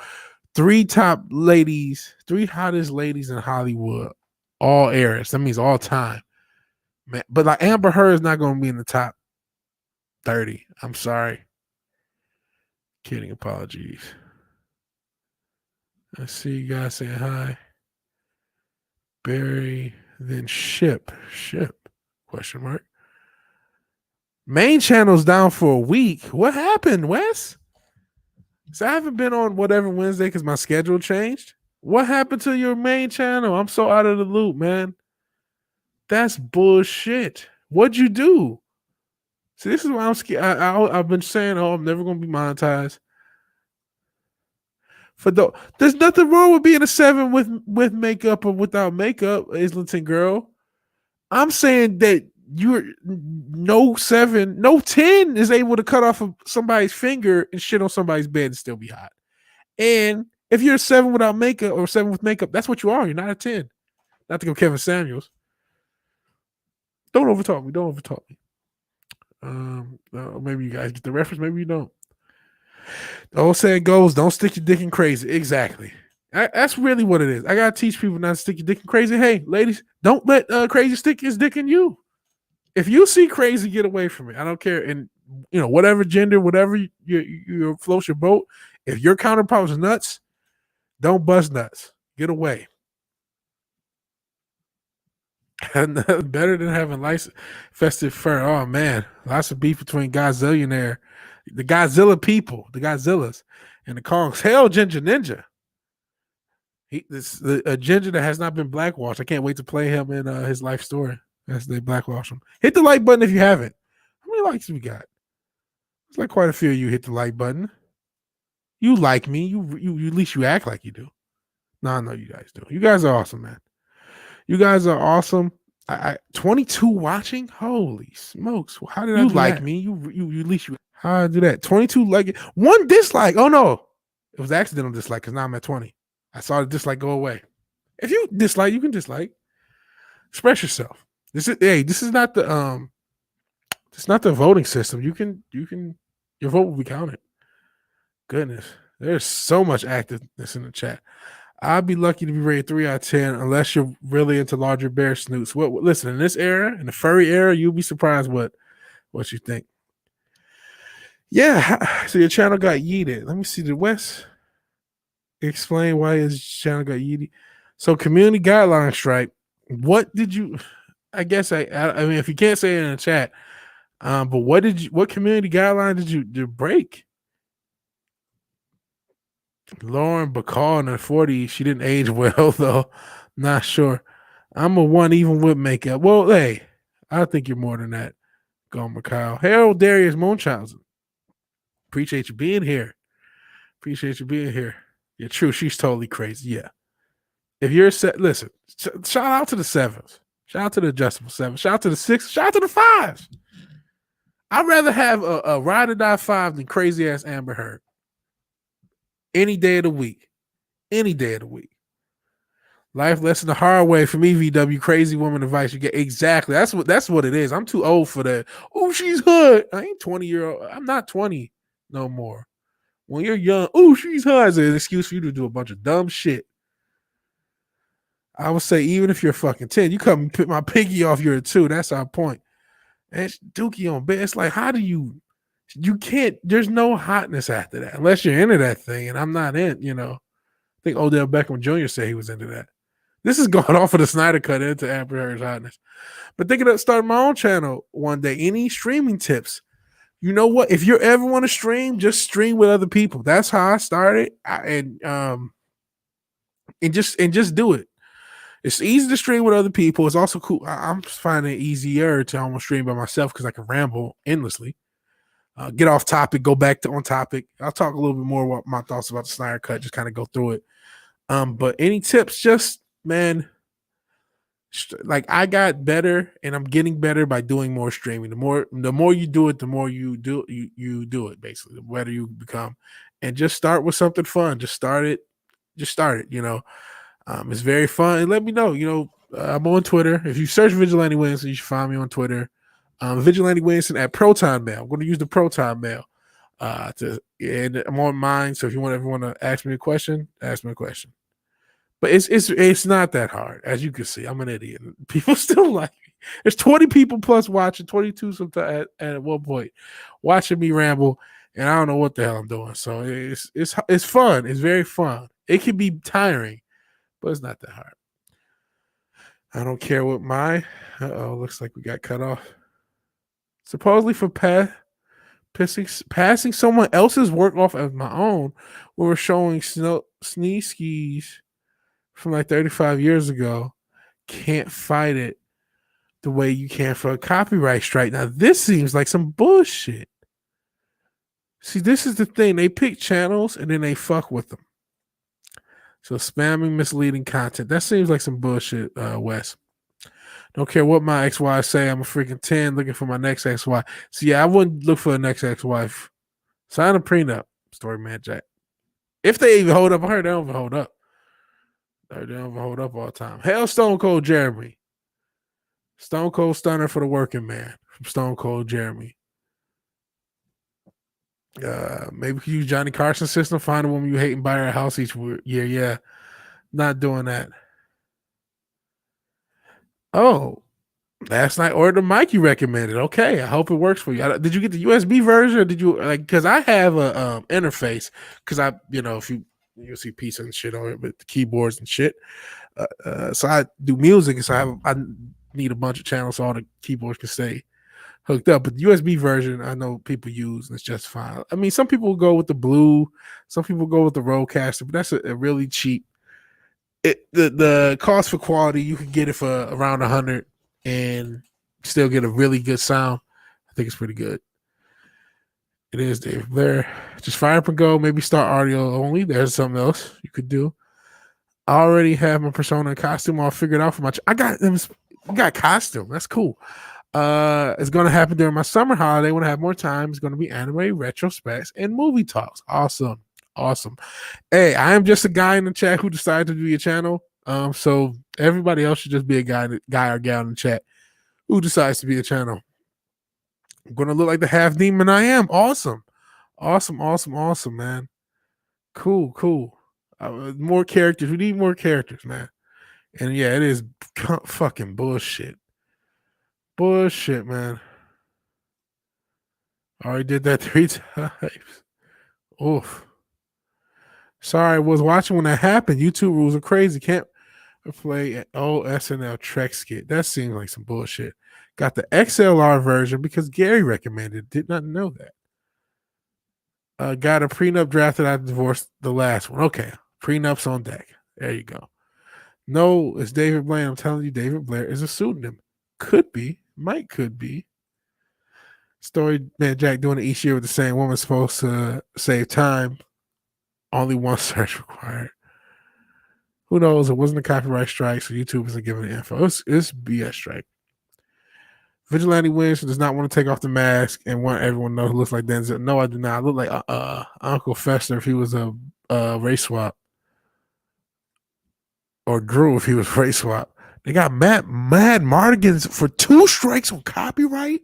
3 top ladies, 3 hottest ladies in Hollywood, all eras. That means all time. Man, but like Amber Heard is not going to be in the top 30. I'm sorry. Kidding. Apologies. I see you guys saying hi. Barry, then ship. Question mark. Main channel's down for a week. What happened, Wes? So I haven't been on whatever Wednesday because my schedule changed. What happened to your main channel? I'm so out of the loop, man. That's bullshit. What'd you do? See, this is why I'm scared. I've been saying, I'm never going to be monetized. There's nothing wrong with being a 7 with makeup or without makeup, Islington girl. I'm saying that you're no 7, no 10 is able to cut off of somebody's finger and shit on somebody's bed and still be hot. And if you're a 7 without makeup or 7 with makeup, that's what you are. You're not a 10. Not to go Kevin Samuels. Don't overtalk me. Maybe you guys get the reference. Maybe you don't. The old saying goes, don't stick your dick in crazy. Exactly. That's really what it is. I got to teach people not to stick your dick in crazy. Hey, ladies, don't let crazy stick his dick in you. If you see crazy, get away from it. I don't care. And, whatever gender, whatever you floats your boat, if your counterpart is nuts, don't bust nuts. Get away. Better than having lice festive fur. Oh, man. Lots of beef between Godzilla, the Godzilla people, the Godzillas, and the Kongs. Hell, Ginger Ninja. A ginger that has not been blackwashed. I can't wait to play him in his life story as they blackwash him. Hit the like button if you haven't. How many likes we got? It's like quite a few of you hit the like button. You like me. You at least you act like you do. No, I know you guys do. You guys are awesome, man. You guys are awesome. 22 watching? Holy smokes. How did I do like that? Me? You at least you. How did I do that? 22 like 1 dislike. Oh no. It was accidental dislike because now I'm at 20. I saw the dislike go away. If you dislike, you can dislike. Express yourself. This is not the it's not the voting system. You can your vote will be counted. Goodness. There's so much activeness in the chat. I'd be lucky to be rated 3 out of 10 unless you're really into larger bear snoots. Listen, in this era, in the furry era, you'll be surprised what you think. Yeah, so your channel got yeeted. Let me see. Did Wes explain why his channel got yeeted? So community guideline strike. What did you? I guess I mean, if you can't say it in the chat, but what community guideline did you break? Lauren Bacall in her 40s. She didn't age well though. Not sure. I'm a 1 even with makeup. Well, hey, I think you're more than that. Gomer Kyle. Harold Darius Munchausen. Appreciate you being here. Yeah, true. She's totally crazy. Yeah. If you're listen, shout out to the 7s. Shout out to the adjustable 7. Shout out to the 6. Shout out to the 5s. I'd rather have a ride or die 5 than crazy ass Amber Heard. Any day of the week. Life lesson the hard way for me, VW. Crazy woman advice you get. Exactly. That's what it is. I'm too old for that. Oh, she's hood. I ain't 20-year-old. I'm not 20 no more. When you're young, oh, she's hood is an excuse for you to do a bunch of dumb shit. I would say even if you're fucking 10, you come and pick my piggy off, you're a 2. That's our point. And Dookie on bed. It's like, how do you can't, there's no hotness after that unless you're into that thing, and I'm not in, I think Odell Beckham Jr. said he was into that. This is going off of the Snyder Cut into Amber Heard's hotness. But thinking of starting my own channel one day. Any streaming tips? You know what? If you ever want to stream, just stream with other people. That's how I started. And just do it. It's easy to stream with other people. It's also cool. I'm finding it easier to almost stream by myself because I can ramble endlessly. Get off topic, go back to on topic. I'll talk a little bit more about my thoughts about the Snyder Cut, just kind of go through it. But any tips, just, man, like I got better and I'm getting better by doing more streaming. The more you do it, the more you do it basically, the better you become. And just start with something fun. Just start it. It's very fun. And let me know. I'm on Twitter. If you search Vigilante Williamson, you should find me on Twitter. Vigilante Williamson at Proton Mail. I'm going to use the Proton Mail. And I'm on mine. So if you want to ask me a question, ask me a question. But it's not that hard, as you can see. I'm an idiot. People still like me. There's 20 people plus watching, 22 sometimes at one point, watching me ramble, and I don't know what the hell I'm doing. So it's fun. It's very fun. It can be tiring, but it's not that hard. I don't care what looks like we got cut off. Supposedly for passing someone else's work off as my own, we were showing sneeze skis from like 35 years ago. Can't fight it the way you can for a copyright strike. Now, this seems like some bullshit. See, this is the thing. They pick channels and then they fuck with them. So spamming misleading content. That seems like some bullshit, Wes. Don't care what my ex-wife say. I'm a freaking 10 looking for my next ex-wife. So yeah, I wouldn't look for the next ex-wife. Sign a prenup, Story Man Jack. If they even hold up, I heard they don't even hold up. They don't even hold up all the time. Hell, Stone Cold Jeremy. Stone Cold Stunner for the working man from Stone Cold Jeremy. Maybe we could use Johnny Carson's system. Find a woman you hate and buy her a house each year. Yeah, not doing that. Oh, last night ordered the mic you recommended. Okay, I hope it works for you. Did you get the USB version, or did you Because I have a interface. Because if you'll see pieces and shit on it, but the keyboards and shit. So I do music, and so I need a bunch of channels so all the keyboards can stay hooked up. But the USB version, I know people use, and it's just fine. I mean, some people go with the Blue, some people go with the Rodecaster, but that's a really cheap. The cost for quality, you can get it for around $100 and still get a really good sound. I think it's pretty good. It is, Dave Blair. Just fire up and go. Maybe start audio only. There's something else you could do. I already have my persona and costume all figured out for my. I got costume. That's cool. It's going to happen during my summer holiday when I have more time. It's going to be anime retrospects and movie talks. Awesome. Hey, I am just a guy in the chat who decided to do your channel. So everybody else should just be a guy or gal in the chat who decides to be a channel. I'm going to look like the half demon I am. Awesome, man. Cool. More characters. We need more characters, man. And yeah, it is fucking bullshit. Bullshit, man. Already did that 3 times. Oof. Sorry, I was watching when that happened. YouTube rules are crazy. Can't play an old SNL Trek skit. That seems like some bullshit. Got the XLR version because Gary recommended. Did not know that. Got a prenup drafted. I divorced the last one. Okay. Prenups on deck. There you go. No, it's David Blaine. I'm telling you, David Blair is a pseudonym. Could be. Could be. Story Man Jack doing it each year with the same woman supposed to save time. Only one search required. Who knows? It wasn't a copyright strike, so YouTube isn't giving the info. It's BS strike. Vigilante Williamson does not want to take off the mask and want everyone to know who looks like Denzel. No, I do not. I look like Uncle Fester if he was a race swap. Or Drew if he was race swap. They got Mad Mardigans for 2 strikes on copyright?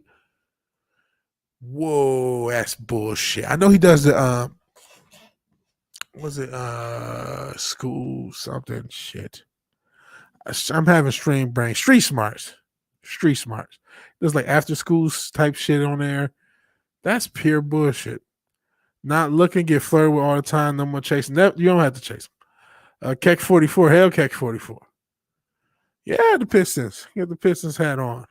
Whoa, that's bullshit. I know he does the was it school something shit. I'm having stream brain. Street smarts. There's like after school type shit on there. That's pure bullshit. Not looking, get flirted with all the time. No more chasing. You don't have to chase them. Keck 44. Hell, Keck 44. Yeah, the Pistons. He got the Pistons hat on.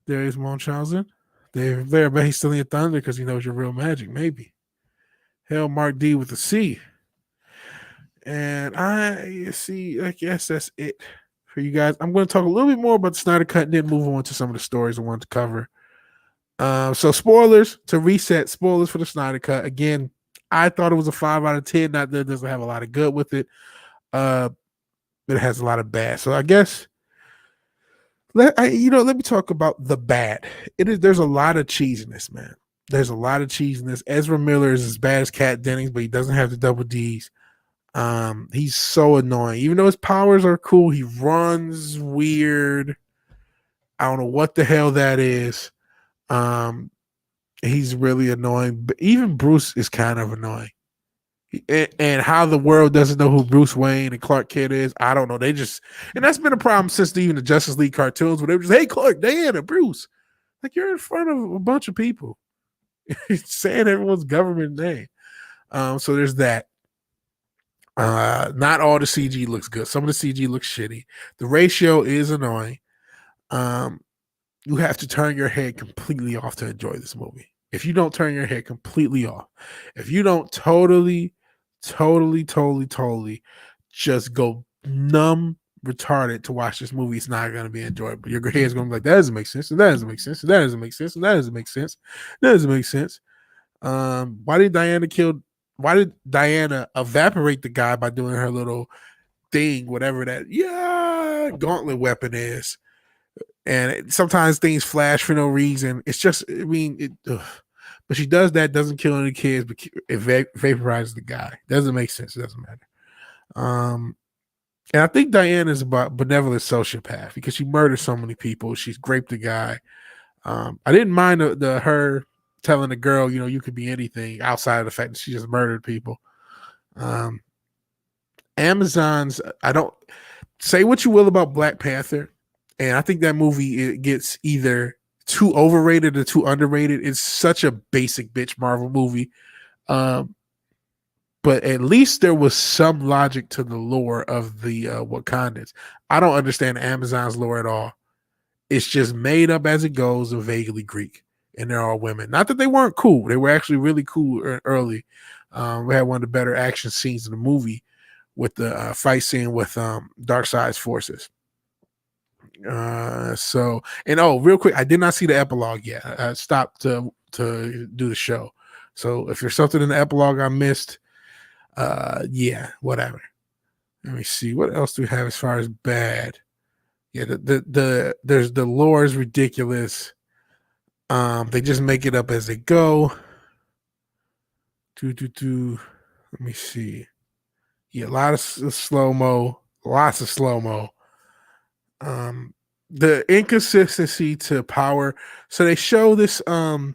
Darius Munchausen. David Blair, but he's still in Thunder because he knows your real magic. Maybe. Hell, Mark D with a C. And I guess that's it for you guys. I'm going to talk a little bit more about the Snyder Cut and then move on to some of the stories I wanted to cover. So spoilers to reset. Spoilers for the Snyder Cut. Again, I thought it was a 5 out of 10. Not that it doesn't have a lot of good with it. It has a lot of bad. So I guess let me talk about the bad. There's a lot of cheesiness, man. There's a lot of cheesiness. Ezra Miller is as bad as Kat Dennings, but he doesn't have the double D's. He's so annoying. Even though his powers are cool, he runs weird. I don't know what the hell that is. He's really annoying. But even Bruce is kind of annoying. And how the world doesn't know who Bruce Wayne and Clark Kent is, I don't know. And that's been a problem since even the Justice League cartoons, where they were just, hey, Clark, Diana, Bruce. Like, you're in front of a bunch of people. Saying everyone's government name. So there's that. Not all the CG looks good. Some of the CG looks shitty. The ratio is annoying. You have to turn your head completely off to enjoy this movie. If you don't turn your head completely off, if you don't totally just go numb, retarded to watch this movie, it's not going to be enjoyable. Your head's going to be like, that doesn't make sense, and that doesn't make sense, and that doesn't make sense, and that doesn't make sense, that doesn't make sense. Why did Diana evaporate the guy by doing her little thing, whatever that gauntlet weapon is? And sometimes things flash for no reason. It's just, but she does that, doesn't kill any kids, but it vaporizes the guy. Doesn't make sense. It doesn't matter. And I think Diana is about benevolent sociopath because she murdered so many people. She's raped a guy. I didn't mind her telling the girl, you could be anything outside of the fact that she just murdered people. Amazon's, I don't say what you will about Black Panther. And I think that movie, it gets either too overrated or too underrated. It's such a basic bitch Marvel movie. But at least there was some logic to the lore of the Wakandans. I don't understand Amazon's lore at all. It's just made up as it goes and vaguely Greek. And they're all women. Not that they weren't cool. They were actually really cool early. We had one of the better action scenes in the movie with the fight scene with Darkseid's forces. Real quick, I did not see the epilogue yet. I stopped to do the show. So if there's something in the epilogue I missed, whatever. Let me see. What else do we have as far as bad? Yeah, there's the lore is ridiculous. They just make it up as they go. Let me see. Yeah, a lot of slow-mo, lots of slow-mo. The inconsistency to power. So they show this. So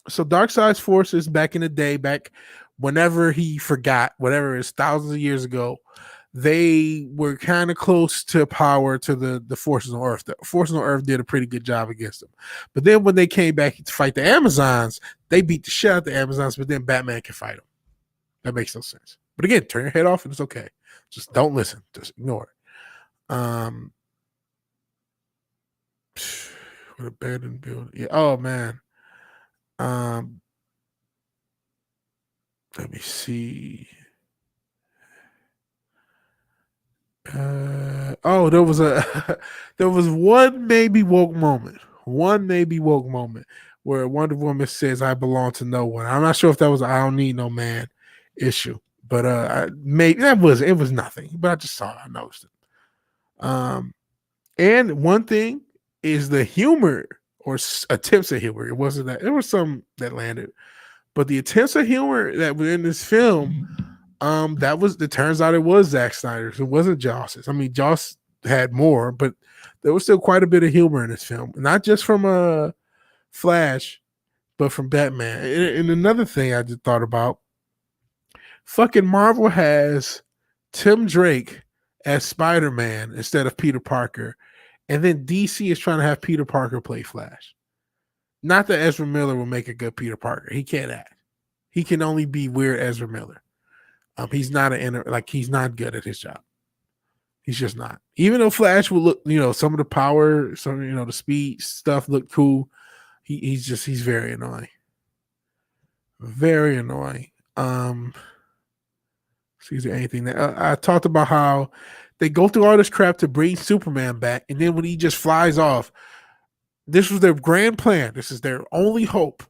Darkseid's forces back in the day, back whenever he forgot, whatever it is, thousands of years ago, they were kind of close to power to the forces on Earth. The forces on Earth did a pretty good job against them. But then when they came back to fight the Amazons, they beat the shit out of the Amazons, but then Batman can fight them. That makes no sense. But again, turn your head off and it's okay. Just don't listen. Just ignore it. What abandoned building. Yeah. Oh man. Let me see. There was there was one maybe woke moment where Wonder Woman says, "I belong to no one." I'm not sure if that was "I don't need no man" issue, but maybe it was nothing. But I just saw it, I noticed it. And one thing is the humor or attempts at humor. It wasn't that. There was some that landed, but the attempts at humor that were in this film, it turns out it was Zack Snyder's. It wasn't Joss's. I mean, Joss had more, but there was still quite a bit of humor in this film, not just from Flash, but from Batman. And another thing I just thought about, fucking Marvel has Tim Drake as Spider-Man instead of Peter Parker. And then DC is trying to have Peter Parker play Flash. Not that Ezra Miller will make a good Peter Parker. He can't act. He can only be weird Ezra Miller. He's not he's not good at his job. He's just not. Even though Flash will look, some of the power, the speed stuff look cool. He's very annoying. Very annoying. Is there anything that I talked about how they go through all this crap to bring Superman back, and then when he just flies off, this was their grand plan. This is their only hope.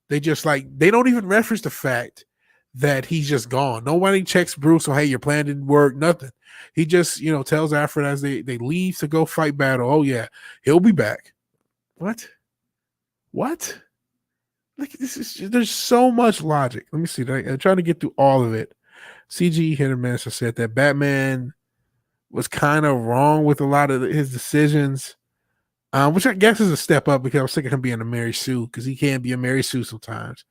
They just they don't even reference the fact that he's just gone. Nobody checks Bruce, hey, your plan didn't work, nothing. He just, tells Alfred as they leave to go fight battle, oh yeah, he'll be back. What? Like, there's so much logic. Let me see. I'm trying to get through all of it. CG hit or miss. I said that Batman was kind of wrong with a lot of his decisions, which I guess is a step up because I was thinking him being a Mary Sue because he can be a Mary Sue sometimes.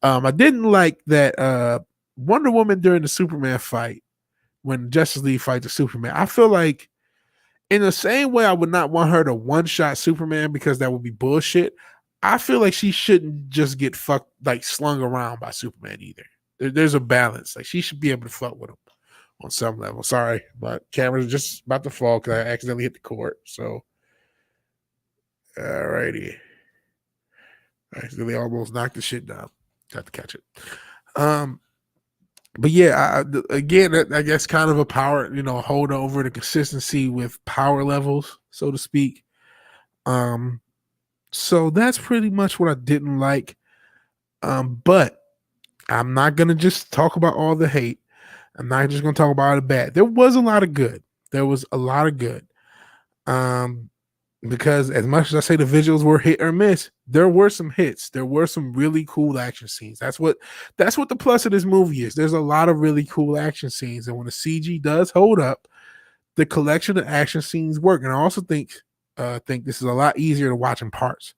I didn't like that Wonder Woman during the Superman fight when Justice League fights the Superman. I feel like in the same way I would not want her to one-shot Superman because that would be bullshit. I feel like she shouldn't just get fucked, like slung around by Superman either. There's a balance. Like she should be able to fuck with him on some level. Sorry, but cameras are just about to fall because I accidentally hit the cord. So, alrighty. I accidentally almost knocked the shit down. Got to catch it. But yeah, again, I guess kind of a power, hold over the consistency with power levels, so to speak. So that's pretty much what I didn't like. But I'm not gonna just talk about all the hate. I'm not just gonna talk about all the bad. There was a lot of good. Because as much as I say the visuals were hit or miss, there were some hits. There were some really cool action scenes. That's what the plus of this movie is. There's a lot of really cool action scenes, and when the CG does hold up, the collection of action scenes work. And I also think this is a lot easier to watch in parts.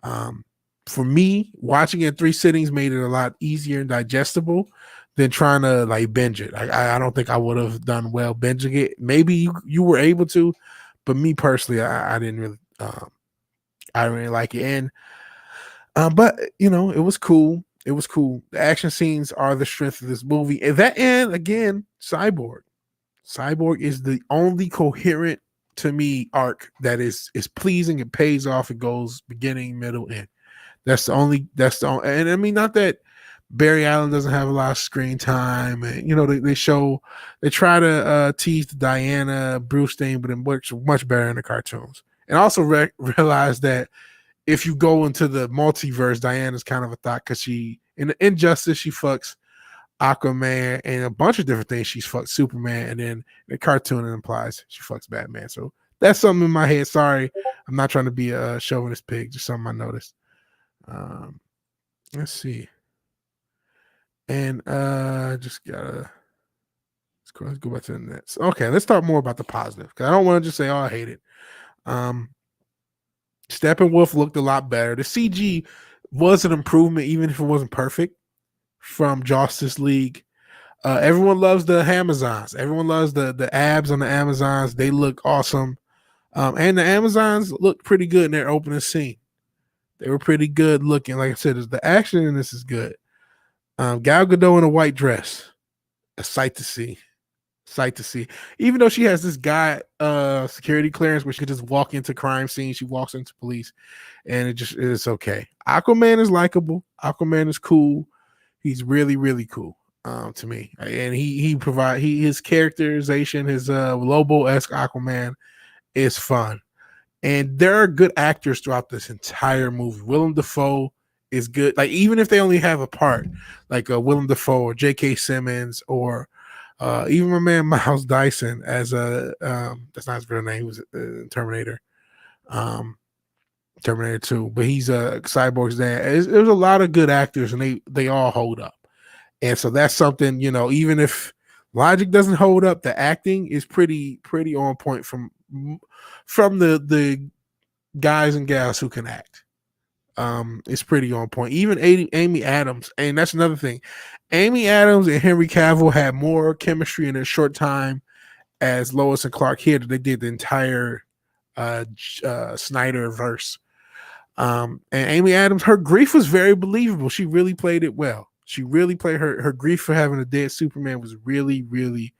For me, watching it in 3 sittings made it a lot easier and digestible than trying to like binge it. I don't think I would have done well binging it. Maybe you were able to, but me personally, I didn't really. I didn't really like it, and but it was cool. It was cool. The action scenes are the strength of this movie, and again, Cyborg. Cyborg is the only coherent to me arc that is pleasing. It pays off. It goes beginning, middle, end. That's the only. And I mean, not that Barry Allen doesn't have a lot of screen time, and they try to tease the Diana Bruce thing, but it works much better in the cartoons. And also realize that if you go into the multiverse, Diana's kind of a thought because she in the Injustice she fucks Aquaman and a bunch of different things. She's fucked Superman, and then in the cartoon it implies she fucks Batman. So that's something in my head. Sorry, I'm not trying to be a chauvinist pig. Just something I noticed. Let's see. And just gotta let's go back to the next. Okay, let's talk more about the positive because I don't want to just say, "Oh, I hate it." Steppenwolf looked a lot better. The CG was an improvement, even if it wasn't perfect, from Justice League. Everyone loves the Amazons. Everyone loves the abs on the Amazons. They look awesome, and the Amazons looked pretty good in their opening scene. They were pretty good looking. Like I said, the action in this is good. Gal Gadot in a white dress, a sight to see. Even though she has this guy security clearance where she could just walk into crime scenes, she walks into police, and it's okay. Aquaman is likable. Aquaman is cool. He's really, really cool to me, and his characterization, his Lobo-esque Aquaman is fun, and there are good actors throughout this entire movie. Willem Dafoe is good. Like even if they only have a part, like Willem Dafoe or J.K. Simmons or even my man Miles Dyson as that's not his real name. He was Terminator, Terminator 2, but he's Cyborg's dad. There's a lot of good actors, and they all hold up. And so that's something, even if logic doesn't hold up, the acting is pretty on point from the guys and gals who can act. It's pretty on point. Even Amy Adams, and that's another thing. Amy Adams and Henry Cavill had more chemistry in a short time as Lois and Clark here that they did the entire Snyder verse. And Amy Adams, her grief was very believable. She really played it well. She really played her grief for having a dead Superman was really, really,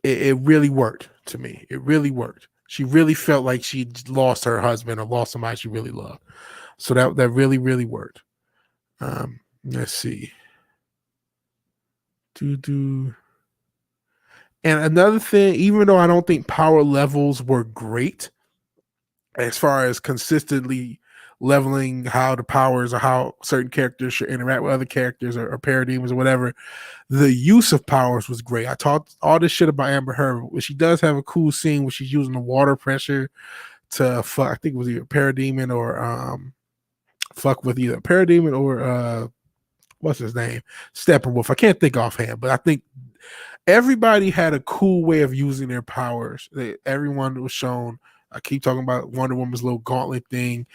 it really worked to me. It really worked. She really felt like she lost her husband or lost somebody she really loved. So that really, really worked. Let's see. And another thing, even though I don't think power levels were great as far as consistently leveling how the powers or how certain characters should interact with other characters or parademons or whatever. The use of powers was great. I talked all this shit about Amber Heard, but she does have a cool scene where she's using the water pressure to fuck. I think it was either parademon or fuck with either parademon or what's his name, Steppenwolf. I can't think offhand, but I think everybody had a cool way of using their powers. Everyone was shown. I keep talking about Wonder Woman's little gauntlet thing.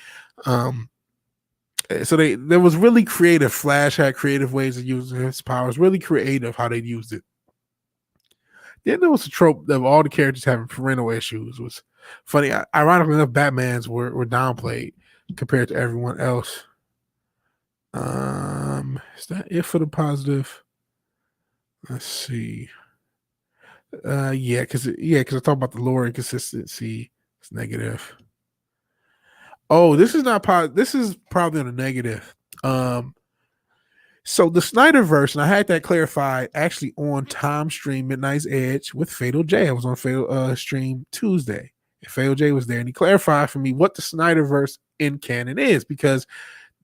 So there was really creative. Flash had creative ways of using his powers. Really creative how they used it. Then there was a trope of all the characters having parental issues. It was funny. Ironically enough, Batman's were downplayed compared to everyone else. Is that it for the positive? Let's see. Yeah, because I talk about the lore inconsistency. It's negative. Oh, this is not positive. This is probably on a negative. So the Snyderverse, and I had that clarified actually on Tom's stream, Midnight's Edge with Fatal J. I was on Fatal stream Tuesday. And Fatal J was there, and he clarified for me what the Snyderverse in canon is, because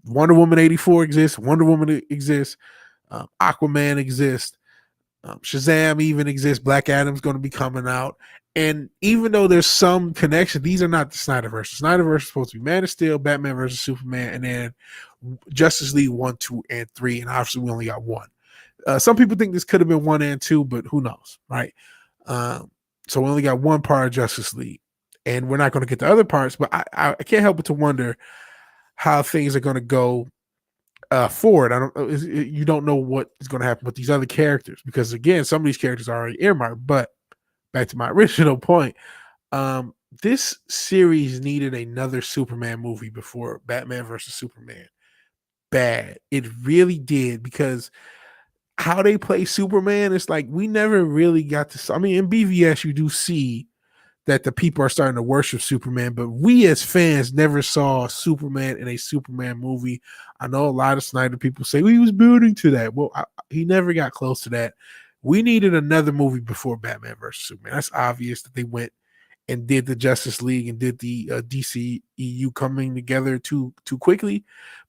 Wonder Woman 84 exists, Wonder Woman exists, Aquaman exists, Shazam even exists, Black Adam's going to be coming out. And even though there's some connection, these are not the Snyderverse. The Snyderverse is supposed to be Man of Steel, Batman versus Superman, and then Justice League 1, 2, and 3. And obviously we only got 1. Some people think this could have been 1 and 2, but who knows, right? So we only got 1 part of Justice League, and we're not going to get the other parts. But I can't help but to wonder how things are going to go forward. You don't know what is going to happen with these other characters, because again, some of these characters are already earmarked. But back to my original point, this series needed another Superman movie before Batman versus Superman. Bad. It really did, because how they play Superman, it's like we never really got to. I mean, in BVS, you do see that the people are starting to worship Superman, but we as fans never saw Superman in a Superman movie. I know a lot of Snyder people say, well, he was building to that. Well, he never got close to that. We needed another movie before Batman versus Superman. That's obvious that they went and did the Justice League and did the DCEU coming together too quickly.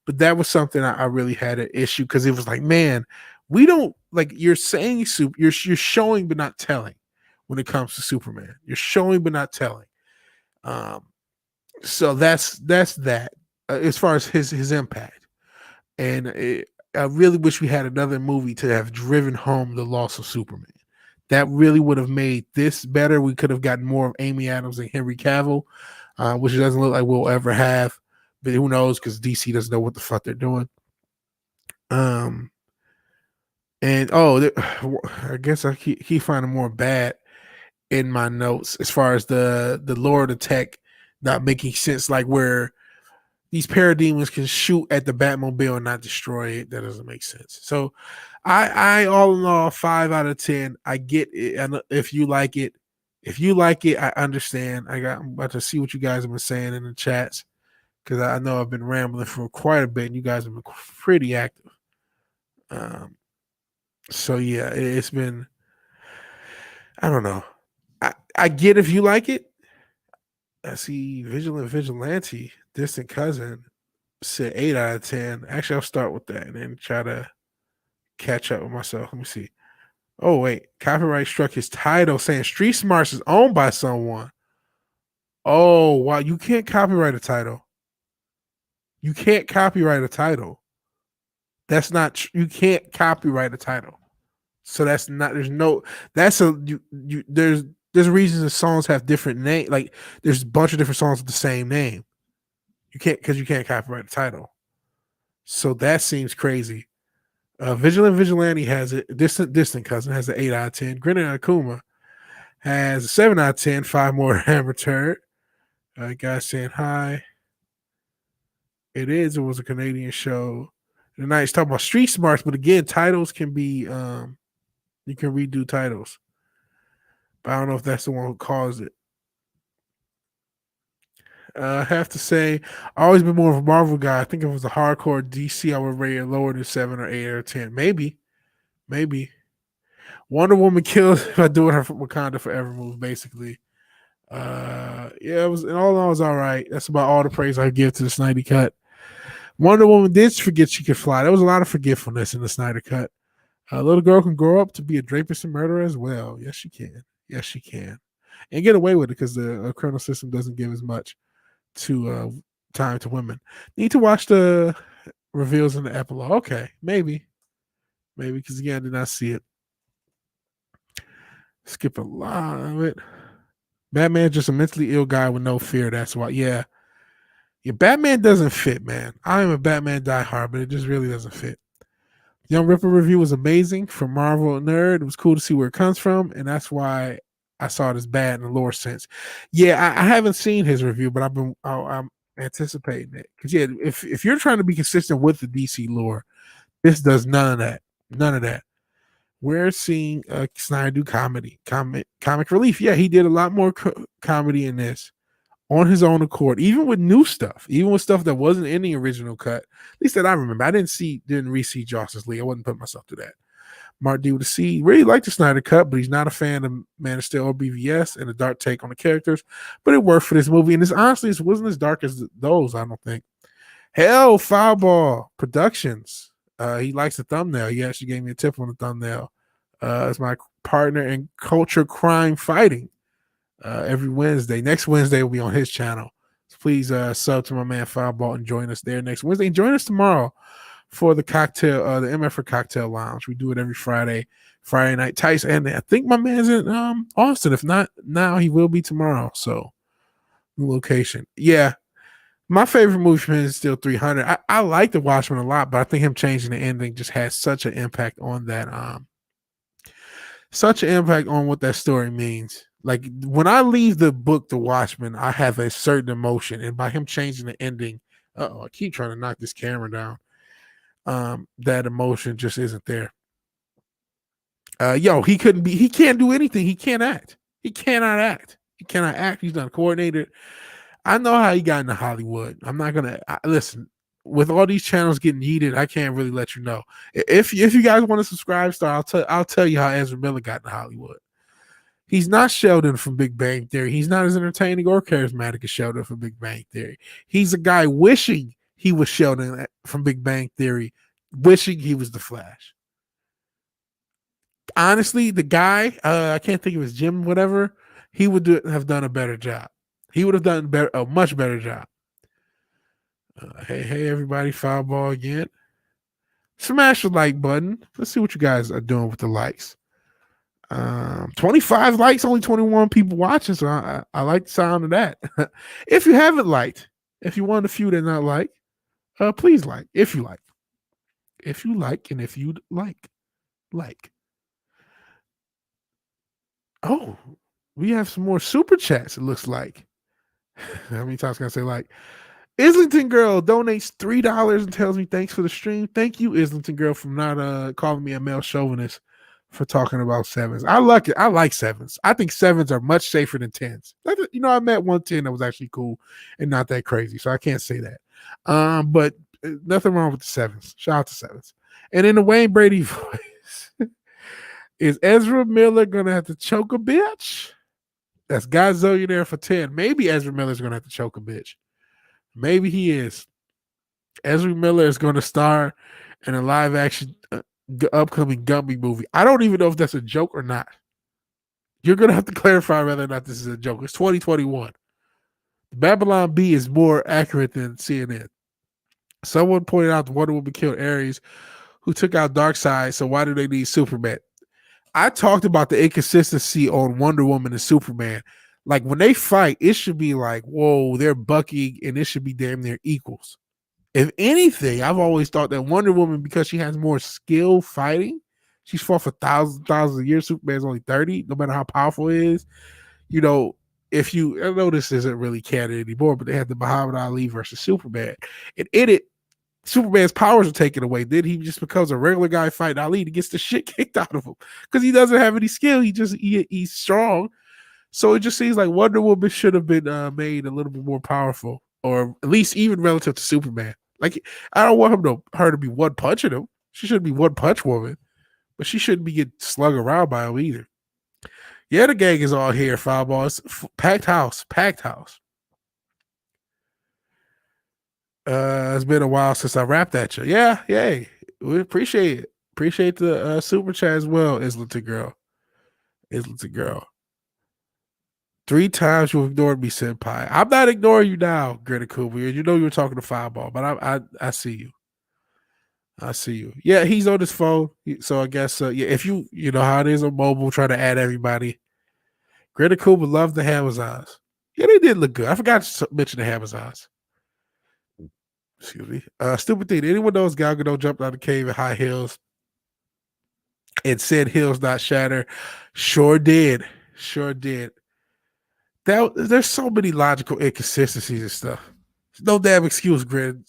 But that was something I really had an issue, because it was like, man, we don't, like, you're saying you're showing but not telling. When it comes to Superman, you're showing but not telling. So that's that as far as his impact. And I really wish we had another movie to have driven home the loss of Superman. That really would have made this better. We could have gotten more of Amy Adams and Henry Cavill, which it doesn't look like we'll ever have. But who knows, because DC doesn't know what the fuck they're doing. And I guess I keep finding more bad in my notes as far as the lore of the tech not making sense, like where these parademons can shoot at the Batmobile and not destroy it. That doesn't make sense. So I all in all, 5 out of 10. I get it. And if you like it, I understand. I'm about to see what you guys have been saying in the chats, because I know I've been rambling for quite a bit and you guys have been pretty active. So yeah, it's been, I don't know. I get if you like it. I see Vigilante, distant cousin, said 8 out of 10. Actually, I'll start with that and then try to catch up with myself. Let me see. Oh, wait. Copyright struck his title saying Street Smarts is owned by someone. Oh, wow. You can't copyright a title. You can't copyright a title. That's not, you can't copyright a title. So that's not, there's reasons that songs have different names. Like there's a bunch of different songs with the same name. You can't copyright the title. So that seems crazy. Vigilante has it. Distant cousin has an 8 out of 10. Grinning Akuma has a 7 out of 10. 5 more Hammer Turd. Guys saying hi. It was a Canadian show. Tonight it's talking about Street Smarts, but again, titles can be you can redo titles. But I don't know if that's the one who caused it. I have to say, I've always been more of a Marvel guy. I think if it was a hardcore DC, I would rate it lower than 7 or 8 or 10. Maybe. Wonder Woman kills by doing her Wakanda Forever move, basically. It was all right. That's about all the praise I give to the Snyder Cut. Wonder Woman did forget she could fly. There was a lot of forgetfulness in the Snyder Cut. A little girl can grow up to be a rapist and murderer as well. Yes, she can. Yes, she can. And get away with it because the criminal system doesn't give as much to time to women. Need to watch the reveals in the epilogue. Okay, maybe. Maybe because again, I did not see it. Skip a lot of it. Batman's just a mentally ill guy with no fear. That's why. Yeah. Batman doesn't fit, man. I am a Batman diehard, but it just really doesn't fit. Young Ripper review was amazing for Marvel nerd. It was cool to see where it comes from, and that's why I saw it as bad in the lore sense. Yeah, I haven't seen his review, but I'm anticipating it because yeah, if you're trying to be consistent with the DC lore, this does none of that. None of that. We're seeing Snyder do comic relief. Yeah, he did a lot more comedy in this on his own accord, even with new stuff, even with stuff that wasn't in the original cut. At least that I remember. I didn't re-see Justice League. I wouldn't put myself through that. Mark D with a C really liked the Snyder Cut, but he's not a fan of Man of Steel or BVS and a dark take on the characters. But it worked for this movie, and this honestly it wasn't as dark as those. I don't think. Hell, Fireball Productions. He likes the thumbnail. He actually gave me a tip on the thumbnail. It's my partner in culture crime fighting. Every Wednesday. Next Wednesday will be on his channel. So please sub to my man Fireball and join us there next Wednesday. And join us tomorrow for the cocktail, the MF for Cocktail Lounge. We do it every Friday night. Tice, and I think my man's in Austin. If not now, he will be tomorrow. So new location. Yeah. My favorite movie from him is still 300. I like The Watchmen a lot, but I think him changing the ending just has such an impact on that. Such an impact on what that story means. Like when I leave the book, The Watchmen, I have a certain emotion, and by him changing the ending, I keep trying to knock this camera down. That emotion just isn't there. He can't do anything. He can't act. He cannot act. He cannot act. He's not coordinated. I know how he got into Hollywood. I'm not gonna listen. With all these channels getting heated, I can't really let you know. If you guys want to subscribe, I'll tell you how Ezra Miller got into Hollywood. He's not Sheldon from Big Bang Theory. He's not as entertaining or charismatic as Sheldon from Big Bang Theory. He's a guy wishing he was Sheldon from Big Bang Theory, wishing he was the Flash. Honestly, the guy, I can't think of his Jim, whatever, he would have done a better job. He would have done a much better job. Hey, everybody, Fireball again. Smash the like button. Let's see what you guys are doing with the likes. 25 likes, only 21 people watching, so I like the sound of that. If you haven't liked, if you're one of the few that not like, please like. If you like. If you like, and if you'd like. Oh, we have some more super chats, it looks like. How many times can I say like? Islington Girl donates $3 and tells me thanks for the stream. Thank you, Islington Girl, for not calling me a male chauvinist for talking about sevens. I like it. I like sevens. I think sevens are much safer than tens. I met one 10 that was actually cool and not that crazy, so I can't say that. But nothing wrong with the sevens. Shout out to sevens. And in the Wayne Brady voice, is Ezra Miller gonna have to choke a bitch? That's Godzilla there for 10. Maybe Ezra Miller's gonna have to choke a bitch. Maybe he is. Ezra Miller is going to star in a live action upcoming Gumby movie. I don't even know if that's a joke or not. You're going to have to clarify whether or not this is a joke. It's 2021. Babylon Bee is more accurate than CNN. Someone pointed out the Wonder Woman killed Ares, who took out Darkseid, so why do they need Superman? I talked about the inconsistency on Wonder Woman and Superman. Like when they fight, it should be like, whoa, they're bucking, and it should be damn near equals. If anything, I've always thought that Wonder Woman, because she has more skill fighting, she's fought for thousands of years. Superman's only 30, no matter how powerful he is. I know this isn't really canon anymore, but they had the Muhammad Ali versus Superman. And in it, Superman's powers are taken away. Then he just becomes a regular guy fighting Ali and gets the shit kicked out of him because he doesn't have any skill. He's strong. So it just seems like Wonder Woman should have been made a little bit more powerful, or at least even relative to Superman. Like, I don't want her to be one punching him. She shouldn't be one punch woman, but she shouldn't be getting slung around by him either. Yeah, the gang is all here, Fireball. It's packed house. It's been a while since I rapped at you. Yeah, yay. We appreciate it. Appreciate the super chat as well, Islington girl. Islington girl. 3 times you ignored me, senpai. I'm not ignoring you now, Greta Cooper. You know you were talking to Fireball, but I see you. I see you. Yeah, he's on his phone. So I guess yeah, if you know how it is on mobile, trying to add everybody. Greta Cooper loved the Amazons. Yeah, they did look good. I forgot to mention the Amazons. Excuse me. Stupid thing. Anyone knows Gal Gadot jumped out of the cave in high heels and said heels not shatter? Sure did. Sure did. There's so many logical inconsistencies and stuff. No damn excuse, Grid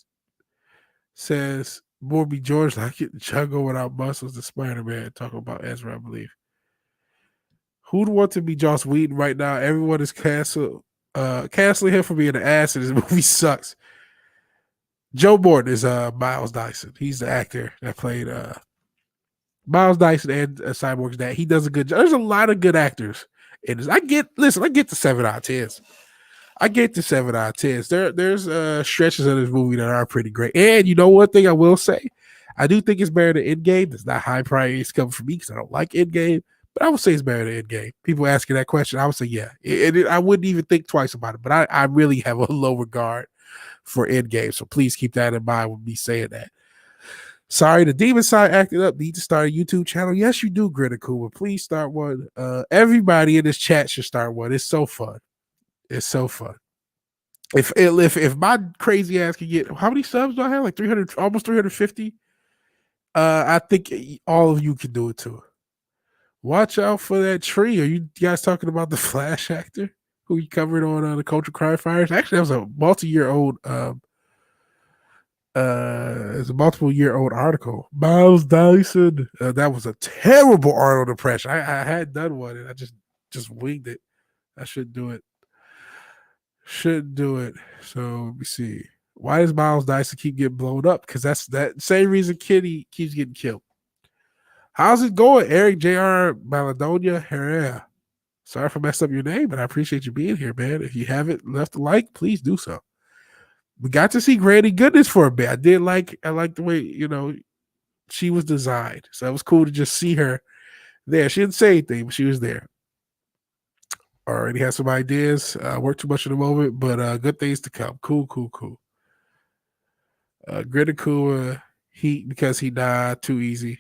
says Morby George like it jungle without muscles, the Spider-Man talking about Ezra, I believe. Who'd want to be Joss Whedon right now? Everyone is canceling him for being an ass, and this movie sucks. Joe Morton is Miles Dyson. He's the actor that played Miles Dyson and Cyborg's dad. He does a good job. There's a lot of good actors in this. I get the 7 out of 10s. I get the 7 out of 10s. There's stretches of this movie that are pretty great. And you know one thing I will say? I do think it's better than Endgame. It's not high price coming from me because I don't like Endgame. But I would say it's better than Endgame. People asking that question, I would say yeah. I wouldn't even think twice about it. But I really have a low regard for Endgame. So please keep that in mind with me saying that. Sorry, the demon side acted up. Need to start a YouTube channel. Yes, you do, Greta Cooper. Please start one. Everybody in this chat should start one. It's so fun. It's so fun. If my crazy ass can get, how many subs do I have? Like 300, almost 350. I think all of you can do it too. Watch out for that tree. Are you guys talking about the Flash actor who you covered on the Culture Crime Fires? Actually, that was a multi-year-old. It's a multiple-year-old article. Miles Dyson. That was a terrible Arnold impression. I had done one and I just winged it. I should do it. Should do it. So let me see. Why does Miles Dyson keep getting blown up? Because that's that same reason Kitty keeps getting killed. How's it going, Eric J.R. Maladonia Herrera? Sorry if I messed up your name, but I appreciate you being here, man. If you haven't left a like, please do so. We got to see Granny Goodness for a bit. I like the way, she was designed. So it was cool to just see her there. She didn't say anything, but she was there. Already had some ideas. Worked too much at the moment, but good things to come. Cool. Greta Cooper, heat because he died too easy.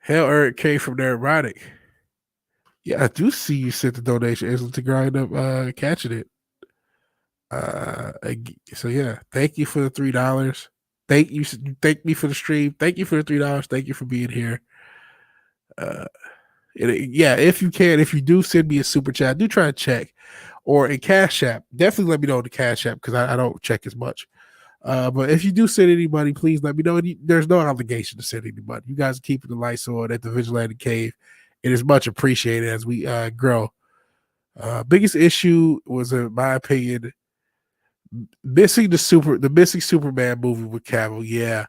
Hell, Eric came from there erotic. Yeah, I do see you sent the donation Islam to grind up catching it. So yeah, thank you for the $3. Thank me for the stream. Thank you for the $3. Thank you for being here. Yeah, if you do send me a super chat, do try to check or a Cash App. Definitely let me know the Cash App because I don't check as much. But if you do send anybody, please let me know. There's no obligation to send anybody. You guys are keeping the lights on at the Vigilante Cave. It is much appreciated as we grow. Biggest issue was, in my opinion, missing the missing Superman movie with Cavill. Yeah,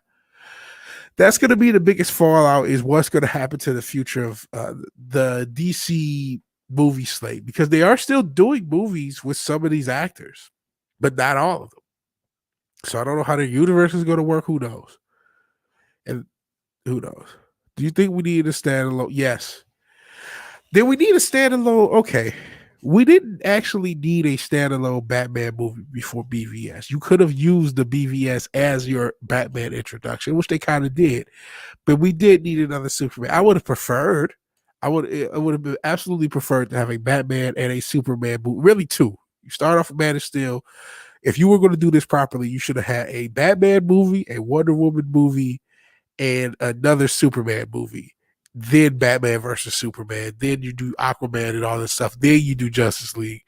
that's going to be the biggest fallout. Is what's going to happen to the future of the DC movie slate, because they are still doing movies with some of these actors, but not all of them. So I don't know how the universe is going to work. Who knows? And who knows? Do you think we need a standalone? Yes. Did we need a standalone? Okay. We didn't actually need a standalone Batman movie before BVS. You could have used the BVS as your Batman introduction, which they kind of did. But we did need another Superman. I would have preferred. I would have been absolutely preferred to have a Batman and a Superman movie. Really, two. You start off with Man of Steel. If you were going to do this properly, you should have had a Batman movie, a Wonder Woman movie, and another Superman movie. Then Batman versus Superman. Then you do Aquaman and all this stuff. Then you do Justice League.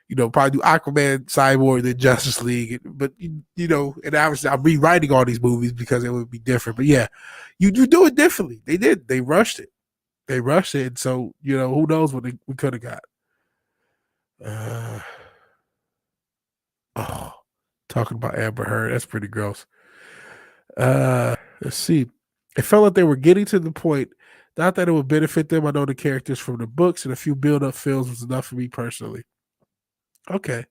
Probably do Aquaman, Cyborg, then Justice League. But, and obviously I'm rewriting all these movies because it would be different. But yeah, you do it differently. They did. They rushed it. And so, who knows what we could have got. Talking about Amber Heard. That's pretty gross. Let's see. It felt like they were getting to the point. Not that it would benefit them. I know the characters from the books and a few build-up films was enough for me personally. Okay.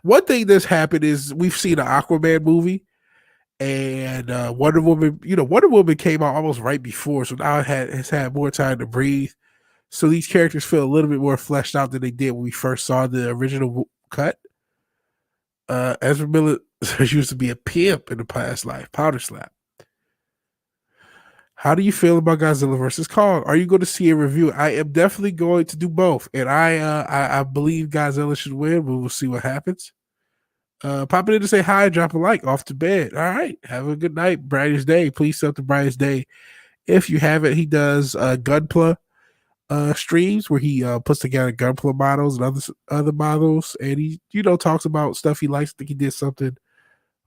One thing that's happened is we've seen an Aquaman movie, and Wonder Woman. Wonder Woman came out almost right before, so now has had more time to breathe. So these characters feel a little bit more fleshed out than they did when we first saw the original cut. Ezra Miller used to be a pimp in the past life, powder slap. How do you feel about Godzilla versus Kong? Are you going to see a review? I am definitely going to do both, and I believe Godzilla should win, but we'll see what happens. Pop in to say hi, drop a like, off to bed. All right, have a good night, brightest day. Please sub to brightest day if you haven't. He does Gunpla streams where he puts together Gunpla models and other models, and he talks about stuff he likes. I think he did something.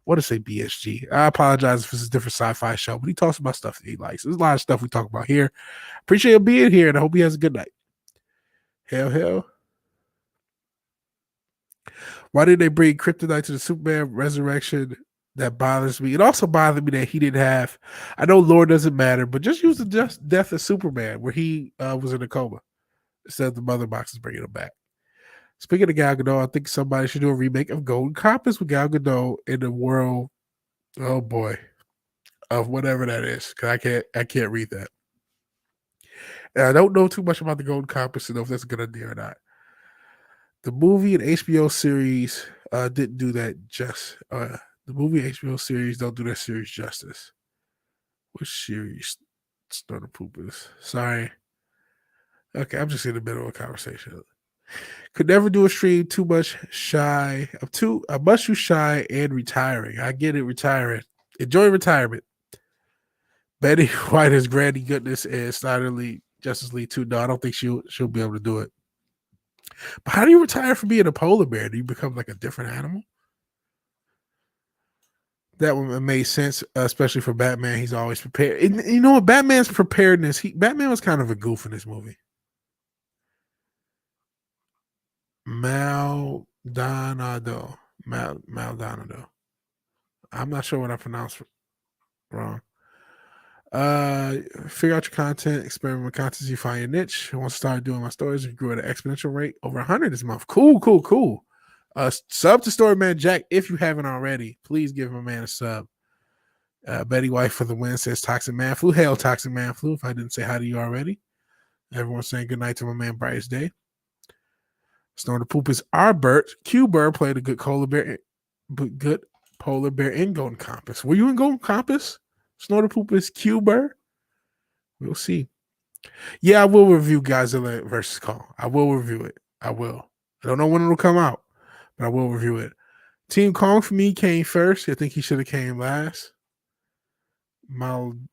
What to say BSG? I apologize if it's a different sci-fi show, but he talks about stuff that he likes. There's a lot of stuff we talk about here. Appreciate him being here, and I hope he has a good night. Hell. Why did they bring Kryptonite to the Superman resurrection? That bothers me. It also bothered me that he didn't have. I know lore doesn't matter, but just use the death of Superman where he was in a coma instead of the mother boxes bringing him back. Speaking of Gal Gadot, I think somebody should do a remake of Golden Compass with Gal Gadot in the world. Oh boy, of whatever that is, because I can't read that. And I don't know too much about the Golden Compass to know if that's a good idea or not. The movie and HBO series didn't do that the movie and HBO series don't do that series justice. Which series Snyder Poop is? Sorry. Okay, I'm just in the middle of a conversation. Could never do a stream too much shy. I'm much too shy and retiring. I get it, retiring. Enjoy retirement. Betty White is Granny Goodness and Snyder League, Justice League 2. No, I don't think she'll be able to do it. But how do you retire from being a polar bear? Do you become like a different animal? That one made sense, especially for Batman. He's always prepared. And you know what? Batman's preparedness. Batman was kind of a goof in this movie. Maldonado. Maldonado. I'm not sure what I pronounced wrong. Figure out your content, experiment with content, you find your niche. I want to start doing my stories and grew at an exponential rate over 100 this month. Cool. Sub to Storyman Jack if you haven't already. Please give him a man a sub. Betty White for the win says Toxic Man Flu. Hail Toxic Man Flu. If I didn't say hi to you already. Everyone's saying good night to my man Brightest Day. Snow the Poop is our Bert. Q Bird played a good polar bear in Golden Compass. Were you in Golden Compass? Snow the Poop is Q Bird. We'll see. Yeah, I will review Godzilla versus Kong. I will review it. I will. I don't know when it'll come out, but I will review it. Team Kong for me came first. I think he should have came last. Maldonado.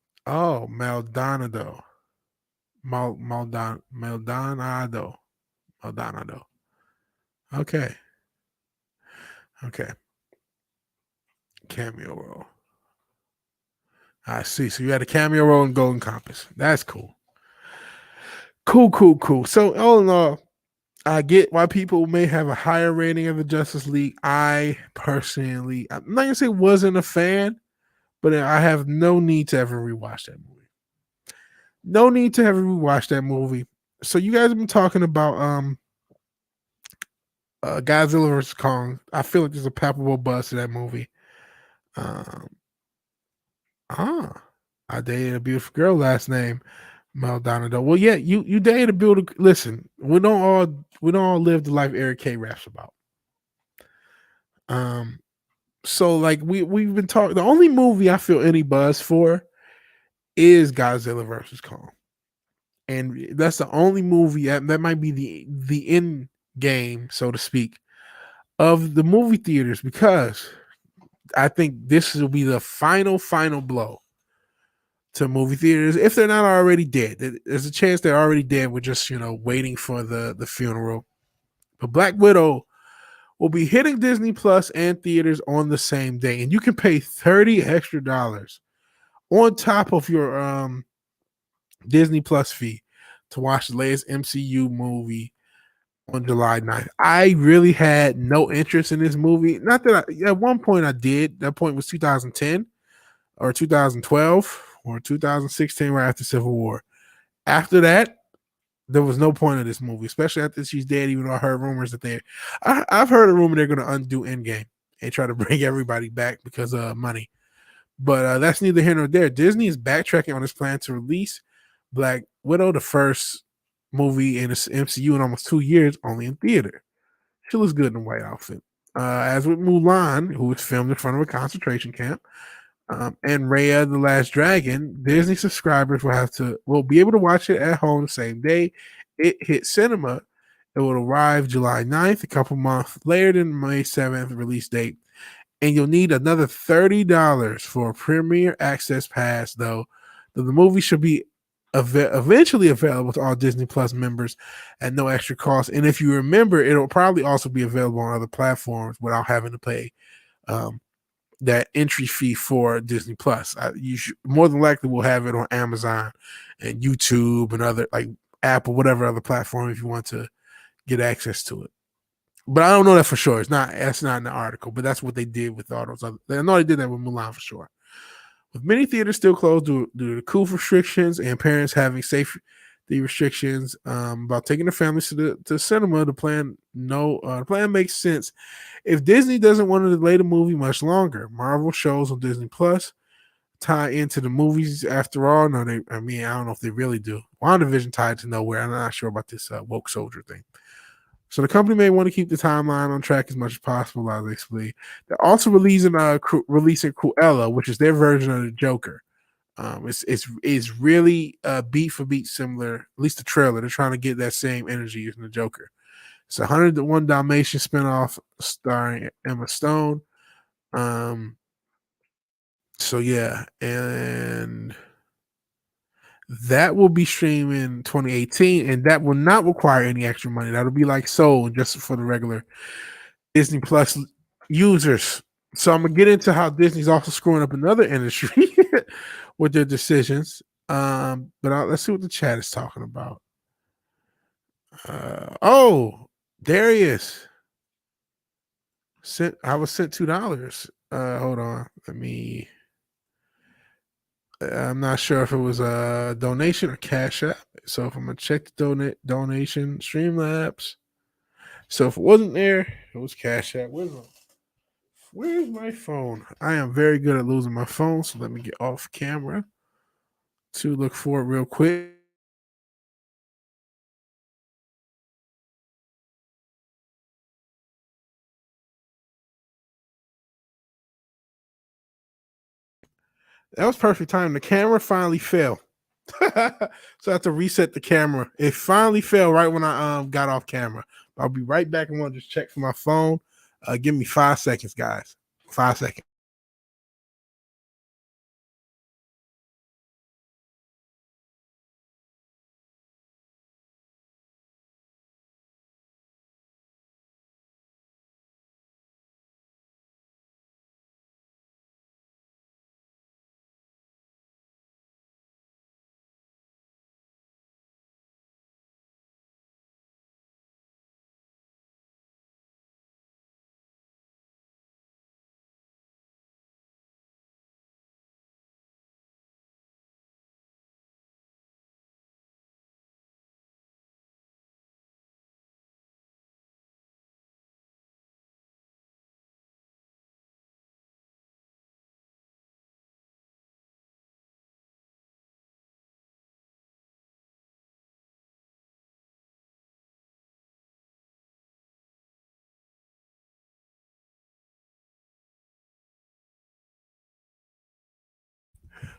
Maldonado. Okay. Cameo role. I see. So you had a cameo role in Golden Compass. That's cool. Cool. So all in all, I get why people may have a higher rating of the Justice League. I personally, I'm not gonna say wasn't a fan, but I have no need to ever rewatch that movie. No need to ever rewatch that movie. So you guys have been talking about Godzilla vs. Kong. I feel like there's a palpable buzz to that movie. I dated a beautiful girl last name Maldonado. Well, yeah, you dated a beautiful. Listen, we don't all live the life Eric K raps about. So like we've been talking. The only movie I feel any buzz for is Godzilla versus Kong, and that's the only movie that might be the end game, so to speak, of the movie theaters, because I think this will be the final blow to movie theaters if they're not already dead. There's a chance they're already dead. We're just waiting for the funeral. But Black Widow will be hitting Disney Plus and theaters on the same day, and you can pay $30 extra on top of your Disney Plus fee to watch the latest MCU movie on July 9th. I really had no interest in this movie. Not that at one point I did. That point was 2010 or 2012 or 2016, right after Civil War. After that, There was no point of this movie, especially after she's dead. Even though I heard rumors that I've heard a rumor they're going to undo Endgame and try to bring everybody back because of money. But that's neither here nor there. Disney is backtracking on its plan to release Black Widow, the first movie in the MCU in almost 2 years, only in theater. She looks good in a white outfit. As with Mulan, who was filmed in front of a concentration camp, and Raya the Last Dragon, Disney subscribers will be able to watch it at home the same day it hit cinema. It will arrive July 9th, a couple months later than May 7th release date. And you'll need another $30 for a premiere access pass, though. The movie should be eventually available to all Disney Plus members at no extra cost. And if you remember, it'll probably also be available on other platforms without having to pay that entry fee for Disney Plus. You should more than likely will have it on Amazon and YouTube and other like Apple, whatever other platform if you want to get access to it. But I don't know that for sure. That's not in the article, but that's what they did with all those other. I know they did that with Mulan for sure. With many theaters still closed due to COVID restrictions and parents having safety restrictions about taking their families to cinema, the plan makes sense. If Disney doesn't want to delay the movie much longer, Marvel shows on Disney Plus tie into the movies after all. No, I don't know if they really do. WandaVision tied to nowhere. I'm not sure about this woke soldier thing. So the company may want to keep the timeline on track as much as possible, as they explain. They're also releasing Cruella, which is their version of the Joker. It's really beat for beat similar, at least the trailer. They're trying to get that same energy using the Joker. It's a 101 Dalmatian spinoff starring Emma Stone. So yeah, and that will be streaming 2018, and that will not require any extra money. That'll be like Soul, just for the regular Disney Plus users. So I'm gonna get into how Disney's also screwing up another industry with their decisions. Let's see what the chat is talking about. Darius I was sent $2. Hold on, I'm not sure if it was a donation or Cash App. So if I'm gonna check the donation, Streamlabs. So if it wasn't there, it was Cash App. Where's my phone? I am very good at losing my phone, so let me get off camera to look for it real quick. That was perfect time. The camera finally fell. So I have to reset the camera. It finally fell right when I got off camera. I'll be right back. I'm gonna just check for my phone. Give me 5 seconds, guys. 5 seconds.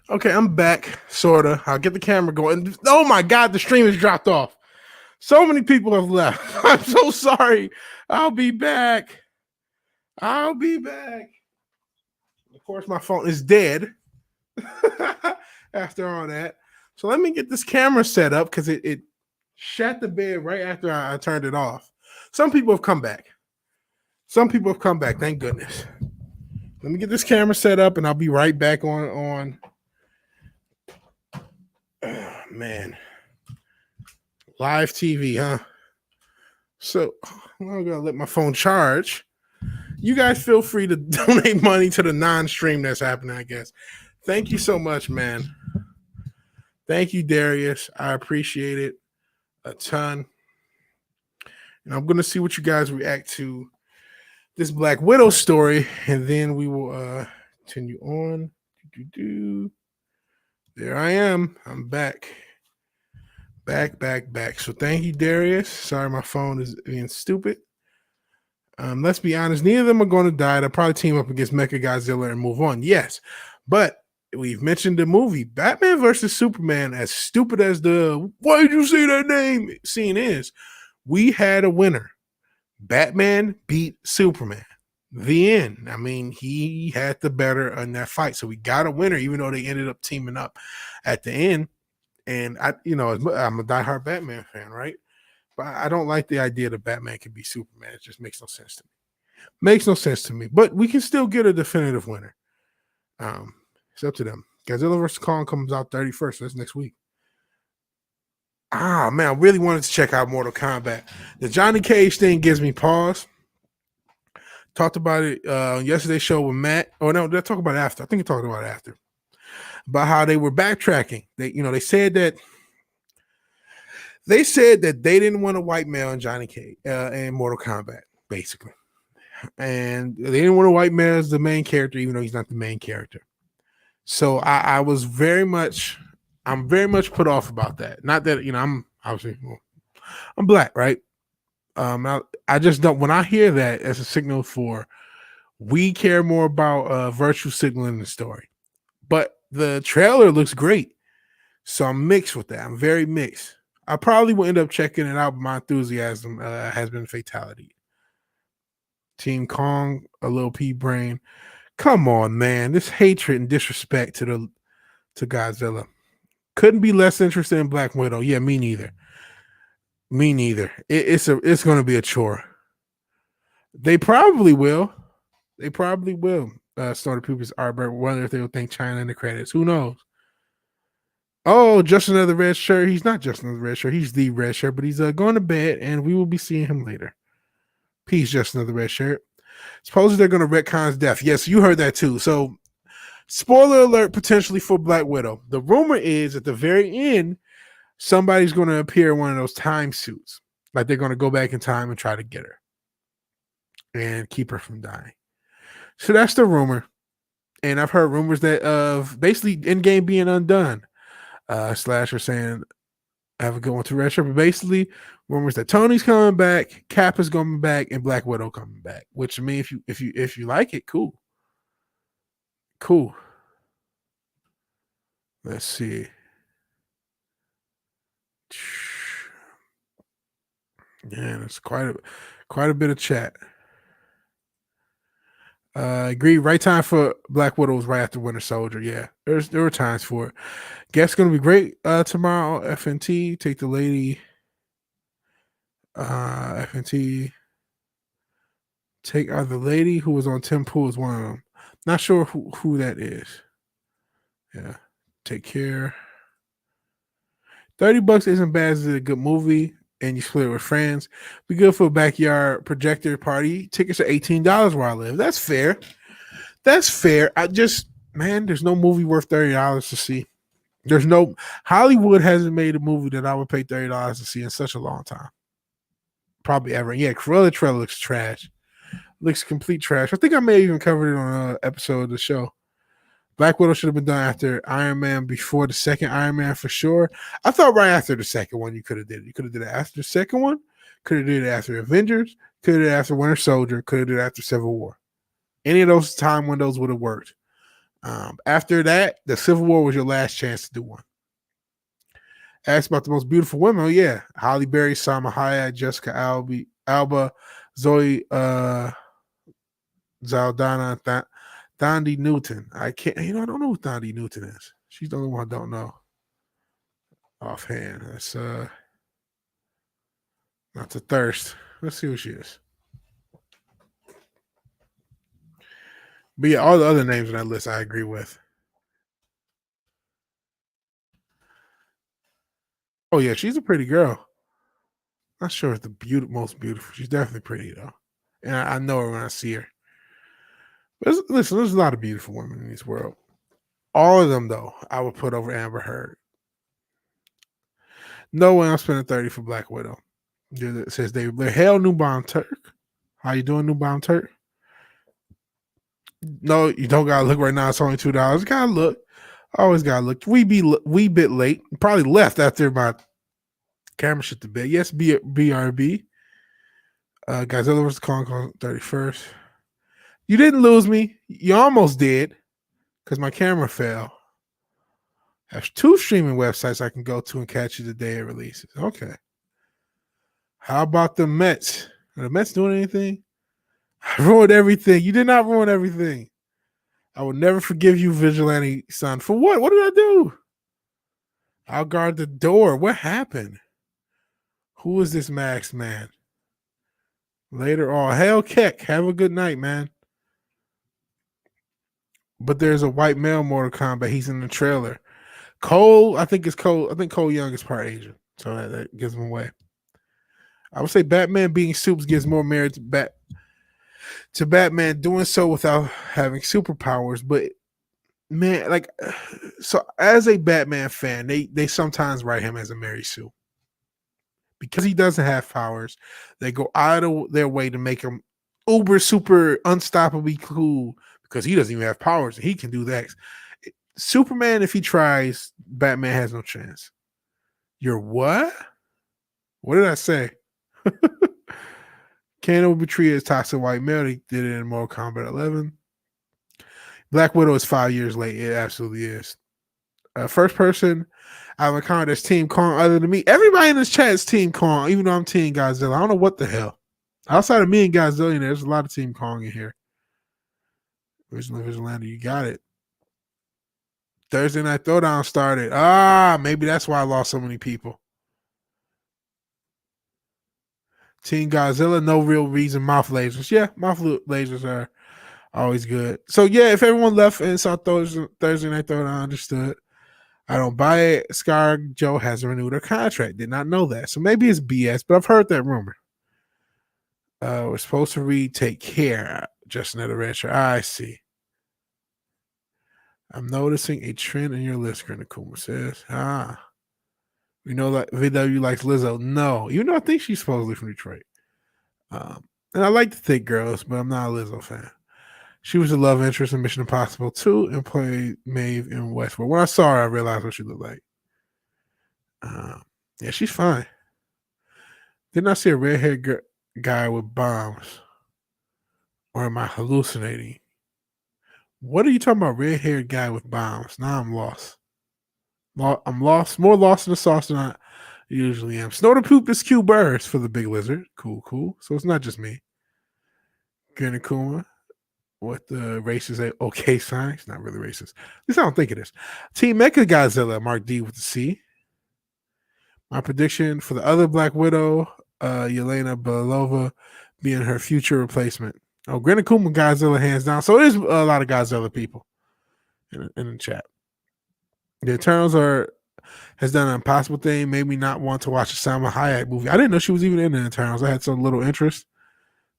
Okay, I'm back, sorta. I'll get the camera going. Oh my god, the stream has dropped off. So many people have left. I'm so sorry. I'll be back. Of course, my phone is dead after all that. So let me get this camera set up because it shat the bed right after I turned it off. Some people have come back. Thank goodness. Let me get this camera set up and I'll be right back on. Oh, man. Live TV, huh? So I'm gonna let my phone charge. You guys feel free to donate money to the non-stream that's happening, I guess. Thank you so much, man. Thank you, Darius. I appreciate it. a ton. And I'm going to see what you guys react to this Black Widow story, and then we will continue on. There I am. I'm back. Back. So thank you, Darius. Sorry, my phone is being stupid. Let's be honest, neither of them are going to die. They'll probably team up against Mechagodzilla and move on. Yes, but we've mentioned the movie Batman versus Superman. As stupid as the "why did you say that name" scene is, we had a winner. Batman beat Superman. The end. I mean, he had the better in that fight, so we got a winner, even though they ended up teaming up at the end. And I'm a diehard Batman fan, right? But I don't like the idea that Batman can be Superman. It just makes no sense to me. But we can still get a definitive winner. It's up to them. Godzilla vs. Kong comes out 31st. So that's next week. Man, I really wanted to check out Mortal Kombat. The Johnny Cage thing gives me pause. Talked about it on yesterday's show with Matt. Oh no, did I talk about it after? I think I talked about it after. About how they were backtracking. They said that they didn't want a white male in Johnny Cage in Mortal Kombat, basically. And they didn't want a white male as the main character, even though he's not the main character. So I'm very much put off about that. Not that, I'm obviously, I'm black, right? I just don't, when I hear that as a signal for we care more about virtue signaling the story. But the trailer looks great. So I'm mixed with that. I'm very mixed. I probably will end up checking it out, but my enthusiasm has been fatality. Team Kong, a little pea brain. Come on, man. This hatred and disrespect to Godzilla. Couldn't be less interested in Black Widow. Yeah, me neither. It's going to be a chore. They probably will. Start a people's arbor. Wonder if they'll thank China in the credits. Who knows? Oh, just another red shirt. He's not just another red shirt. He's the red shirt, but he's going to bed, and we will be seeing him later. Peace, just another red shirt. Supposedly they're going to retcon his death. Yes, you heard that too. So, spoiler alert, potentially for Black Widow. The rumor is at the very end, somebody's going to appear in one of those time suits. Like they're going to go back in time and try to get her and keep her from dying. So that's the rumor. And I've heard rumors that of basically Endgame being undone. Slasher saying, I have a good one to red shirt, but basically rumors that Tony's coming back, Cap is coming back, and Black Widow coming back. Which I mean, if you like it, cool. Let's see. Yeah, that's quite a bit of chat. Agree. Right time for Black Widow was right after Winter Soldier. Yeah, there were times for it. Guess gonna be great tomorrow. FNT, take the lady. FNT, take the lady who was on Tim Pool is one of them. Not sure who that is. Yeah, take care. $30 isn't bad. It's a good movie, and you split it with friends. Be good for a backyard projector party. Tickets are $18 where I live. That's fair. There's no movie worth $30 to see. There's no Hollywood hasn't made a movie that I would pay $30 to see in such a long time. Probably ever. Yeah, Cruella trailer looks trash. Looks complete trash. I think I may have even covered it on an episode of the show. Black Widow should have been done after Iron Man, before the second Iron Man for sure. I thought right after the second one you could have did it. You could have did it after the second one. Could have did it after Avengers. Could have did it after Winter Soldier. Could have did it after Civil War. Any of those time windows would have worked. After that, the Civil War was your last chance to do one. Asked about the most beautiful women. Oh, yeah. Halle Berry, Salma Hayek, Jessica Alba, Zoe Zaldana, Thandi Newton. I don't know who Thandi Newton is. She's the only one I don't know offhand. That's not to thirst. Let's see who she is. But yeah, all the other names on that list I agree with. Oh yeah, she's a pretty girl. Not sure if the most beautiful. She's definitely pretty though, and I know her when I see her. But listen, there's a lot of beautiful women in this world. All of them though, I would put over Amber Heard. No way I'm spending 30 for Black Widow. It says they're hell New Bomb Turk. How you doing, New Bomb Turk? No, you don't gotta look right now. It's only $2. Gotta look. Always gotta look. We bit late. Probably left after my camera shit to bed. Yes, BRB. Godzilla vs. Kong 31st. You didn't lose me. You almost did because my camera fell. I have 2 streaming websites I can go to and catch you the day it releases. Okay. How about the Mets? Are the Mets doing anything? I ruined everything. You did not ruin everything. I will never forgive you, Vigilante son. For what? What did I do? I'll guard the door. What happened? Who is this Max man? Later on. Hell Keck. Have a good night, man. But there's a white male Mortal Kombat. He's in the trailer. Cole, I think it's Cole. I think Cole Young is part Asian. So that gives him away. I would say Batman being Supes gives more merit to Batman doing so without having superpowers. But man, like, so as a Batman fan, they sometimes write him as a Mary Sue. Because he doesn't have powers, they go out of their way to make him uber super unstoppably cool because he doesn't even have powers. He can do that. Superman, if he tries, Batman has no chance. You're what? What did I say? Kano will be treated as toxic white male. He did it in Mortal Kombat 11. Black Widow is 5 years late. It absolutely is. First person I've encountered as Team Kong other than me. Everybody in this chat is Team Kong, even though I'm Team Godzilla. I don't know what the hell. Outside of me and Godzilla, there's a lot of Team Kong in here. Vigilante, you got it. Thursday Night Throwdown started. Maybe that's why I lost so many people. Team Godzilla, no real reason. Mouth lasers. Yeah, mouth lasers are always good. So, yeah, if everyone left and saw Thursday Night Throwdown, understood. I don't buy it. Scar Joe hasn't renewed her contract. Did not know that. So maybe it's BS, but I've heard that rumor. We're supposed to read Take Care. Just another red shirt. I see. I'm noticing a trend in your list, Grenakuma says. We know that VW likes Lizzo. No, even though I think she's supposedly from Detroit. And I like the thick girls, but I'm not a Lizzo fan. She was a love interest in Mission Impossible 2 and played Maeve in Westworld. When I saw her, I realized what she looked like. Yeah, she's fine. Didn't I see a red-haired guy with bombs? Or am I hallucinating? What are you talking about, red-haired guy with bombs? Now I'm lost. I'm lost, more lost in the sauce than I usually am. Snow the poop is Q Burrs for the big lizard. Cool. So it's not just me. Grenakuma. What the racist okay sign? It's not really racist. At least I don't think it is. Team Mecha Godzilla, Mark D with the C. My prediction for the other Black Widow, Yelena Belova being her future replacement. Oh, Grenakuma Godzilla hands down. So there's a lot of Godzilla people in the chat. The Eternals has done an impossible thing, made me not want to watch a Salma Hayek movie. I didn't know she was even in the Eternals. I had so little interest.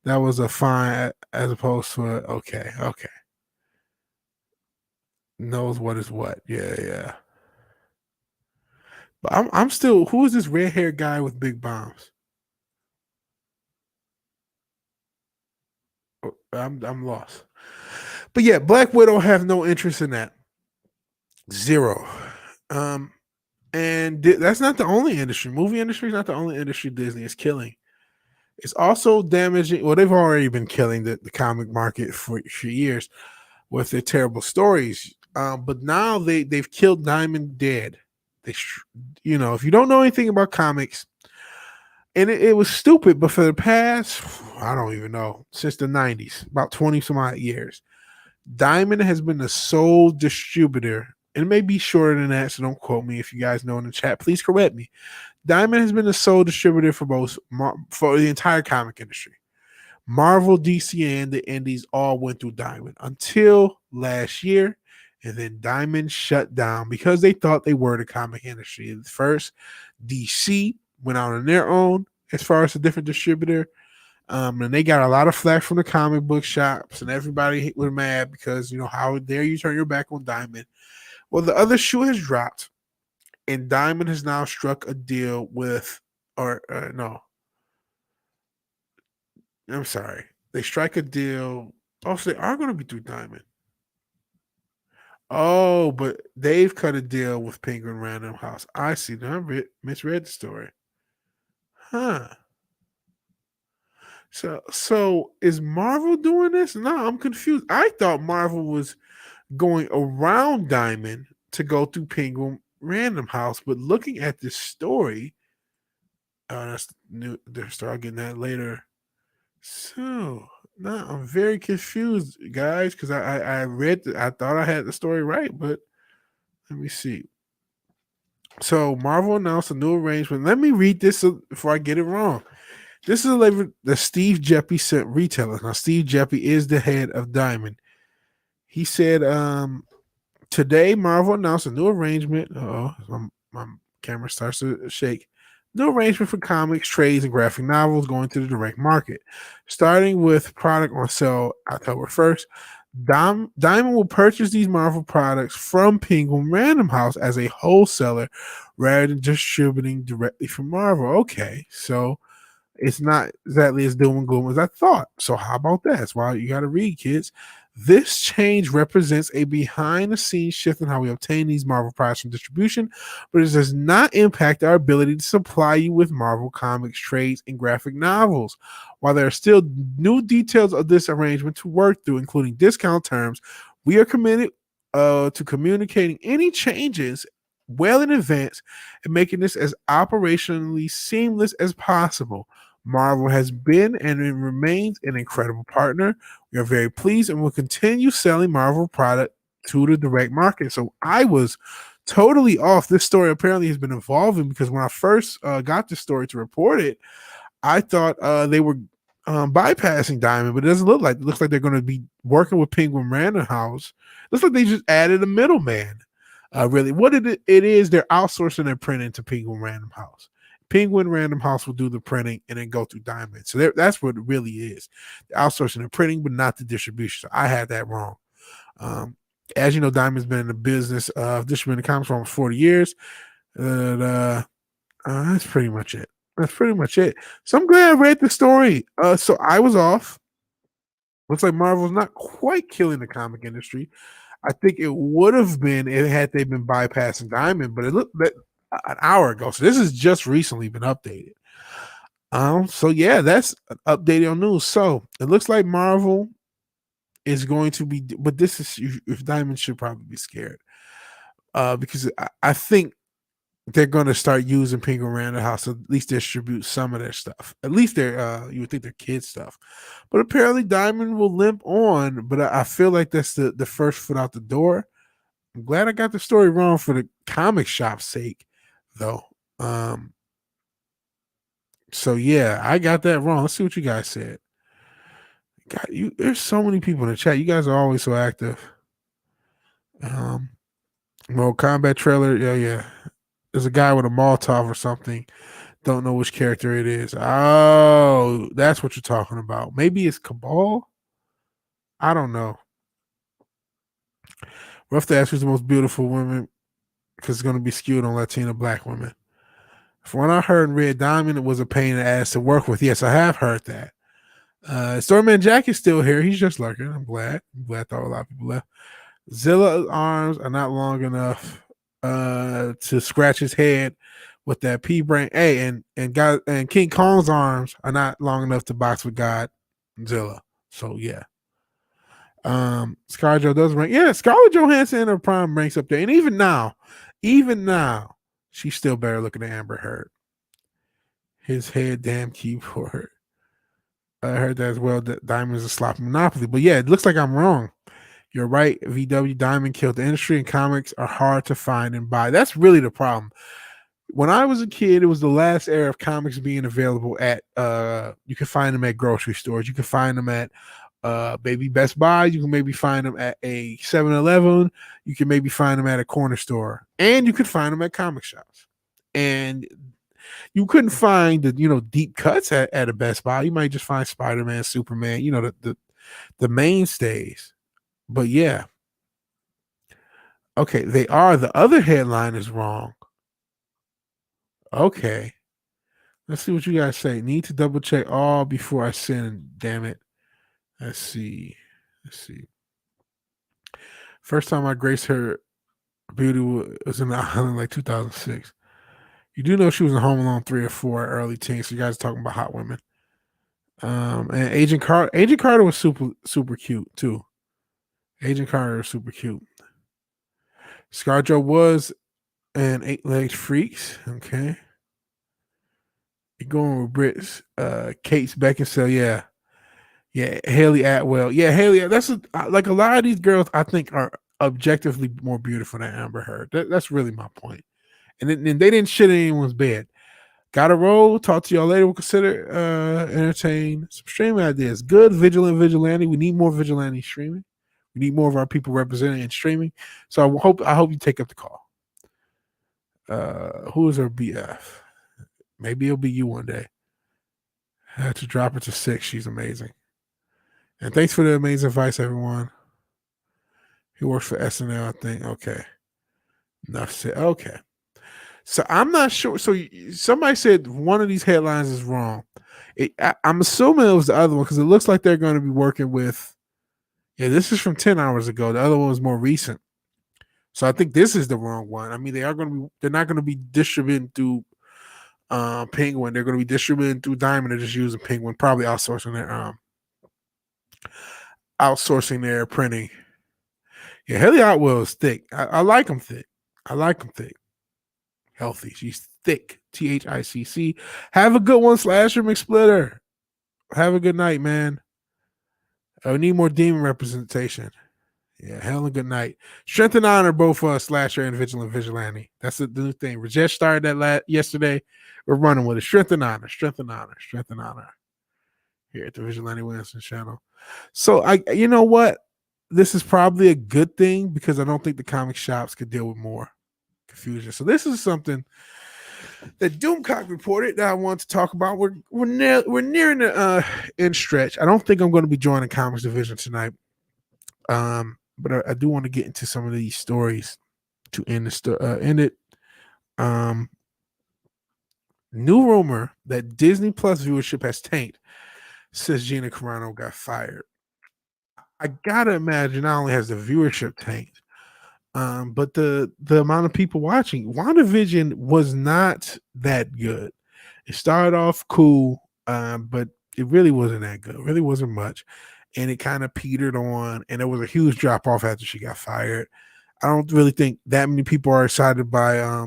That was a fine as opposed to okay. Knows what is what. Yeah. But I'm still, who is this red-haired guy with big bombs? I'm lost. But yeah, Black Widow have no interest in that. Zero. And that's not the only industry. Movie industry is not the only industry Disney is killing. It's also damaging. Well, they've already been killing the comic market for years with their terrible stories. But now they've killed Diamond dead. If you don't know anything about comics, and it was stupid, but for the past, I don't even know, since the 90s, about 20 some odd years, Diamond has been the sole distributor. And it may be shorter than that, so don't quote me. If you guys know in the chat, please correct me. Diamond has been the sole distributor for the entire comic industry. Marvel, DC, and the indies all went through Diamond until last year, and then Diamond shut down because they thought they were the comic industry. At first, DC went out on their own as far as a different distributor, and they got a lot of flack from the comic book shops, and everybody was mad because, how dare you turn your back on Diamond. Well, the other shoe has dropped, and Diamond has now struck a deal with, or no, I'm sorry, they strike a deal. Oh, so they are going to be through Diamond. Oh, but they've cut a deal with Penguin Random House. I see. Now I misread the story. Huh. So is Marvel doing this? No, I'm confused. I thought Marvel was going around Diamond to go through Penguin Random House, but looking at this story, that's new. They'll start getting that later. So now I'm very confused, guys, because I read I thought I had the story right, but let me see. So Marvel announced a new arrangement. Let me read this before I get it wrong. This is a letter that Steve Jeppy sent retailers. Now, Steve Jeppy is the head of Diamond. He said, today Marvel announced a new arrangement. My camera starts to shake. New arrangement for comics, trades, and graphic novels going to the direct market. Starting with product on sale October 1st, Diamond will purchase these Marvel products from Penguin Random House as a wholesaler rather than distributing directly from Marvel. Okay, so it's not exactly as doom and gloom as I thought. So how about that? That's why you got to read, kids. This change represents a behind-the-scenes shift in how we obtain these Marvel products from distribution, but it does not impact our ability to supply you with Marvel comics, trades, and graphic novels. While there are still new details of this arrangement to work through, including discount terms, we are committed to communicating any changes well in advance and making this as operationally seamless as possible. Marvel has been and it remains an incredible partner. We are very pleased and will continue selling Marvel product to the direct market. So I was totally off. This story apparently has been evolving because when I first got this story to report it, I thought they were bypassing Diamond, but it doesn't look like. It looks like they're going to be working with Penguin Random House. Looks like they just added a middleman. Really, what it is, they're outsourcing their printing to Penguin Random House. Penguin Random House will do the printing and then go through Diamond. So that's what it really is. They're outsourcing the printing, but not the distribution. So I had that wrong. As you know, Diamond's been in the business of distributing comics for almost 40 years. That's pretty much it. That's pretty much it. So I'm glad I read the story. So I was off. Looks like Marvel's not quite killing the comic industry. I think it would have been had they been bypassing Diamond, but it looked an hour ago. So this has just recently been updated. So yeah, that's an update on news. So it looks like Marvel is going to be, but this is if Diamond should probably be scared. Because I think they're going to start using Penguin Random House to at least distribute some of their stuff. At least their you would think their kids' stuff. But apparently Diamond will limp on. But I feel like that's the first foot out the door. I'm glad I got the story wrong for the comic shop's sake, though. So yeah, I got that wrong. Let's see what you guys said. God, there's so many people in the chat. You guys are always so active. Well, combat trailer, yeah. There's a guy with a Molotov or something. Don't know which character it is. Oh, that's what you're talking about. Maybe it's Cabal? I don't know. Rough to ask who's the most beautiful woman because it's going to be skewed on Latina black women. From what I heard, Red Diamond was a pain in the ass to work with. Yes, I have heard that. Storyman Jack is still here. He's just lurking. I'm glad. I thought a lot of people left. Zilla's arms are not long enough to scratch his head with that pea brain. Hey, and King Kong's arms are not long enough to box with Godzilla. So yeah. Scarlett Jo does rank. Yeah, Scarlett Johansson in her prime ranks up there. And even now, she's still better looking than Amber Heard. His head damn keyboard. I heard that as well. That Diamond is a sloppy monopoly. But yeah, it looks like I'm wrong. You're right. VW Diamond killed the industry, and comics are hard to find and buy. That's really the problem. When I was a kid, it was the last era of comics being available at you can find them at grocery stores. You can find them at maybe Best Buy. You can maybe find them at a 7-Eleven. You can maybe find them at a corner store. And you could find them at comic shops. And you couldn't find the deep cuts at a Best Buy. You might just find Spider-Man, Superman, the mainstays. But yeah. Okay, they are. The other headline is wrong. Okay. Let's see what you guys say. Need to double check all before I send. Damn it. Let's see. Let's see. First time I graced her beauty was in the island like 2006. You do know she was in Home Alone 3 or 4, early teens. So you guys are talking about hot women. And Agent Carter was super cute too. Agent Carter was super cute. ScarJo was an 8-legged freaks. Okay. You're going with Brits. Kate's Beckinsale, yeah. Yeah, Haley Atwell. Yeah, Haley. That's like a lot of these girls I think are objectively more beautiful than Amber Heard. That's really my point. And then they didn't shit in anyone's bed. Got to roll. Talk to y'all later. We'll consider entertain some streaming ideas. Good vigilante. We need more vigilante streaming. We need more of our people represented in streaming. So I hope you take up the call. Who is our BF? Maybe it'll be you one day. I had to drop her to 6. She's amazing. And thanks for the amazing advice, everyone. He works for SNL, I think. Okay. Enough said. Okay. So I'm not sure. So somebody said one of these headlines is wrong. I'm assuming it was the other one because it looks like they're going to be working with. Yeah, this is from 10 hours ago. The other one was more recent. So I think this is the wrong one. I mean, they're not going to be distributing through Penguin. They're going to be distributing through Diamond. They're just using Penguin, probably outsourcing their printing. Yeah, Haley Atwell is thick. I like him thick. Healthy. She's thick. THICC. Have a good one, Slasher McSplitter. Have a good night, man. We need more demon representation. Yeah, hell and good night. Strength and honor, both Slasher and Vigilante. That's the new thing. Rajesh started that yesterday. We're running with it. Strength and honor. Here at the Vigilante Williamson channel. So you know what? This is probably a good thing because I don't think the comic shops could deal with more confusion. So this is something that Doomcock reported that I want to talk about. We're nearing the end stretch. I don't think I'm going to be joining Comics Division tonight. But I do want to get into some of these stories to end it. New rumor that Disney Plus viewership has tanked since Gina Carano got fired. I gotta imagine not only has the viewership tanked, but the amount of people watching. WandaVision was not that good. It started off cool, but it really wasn't that good. It really wasn't much. And it kind of petered on, and there was a huge drop off after she got fired. I don't really think that many people are excited by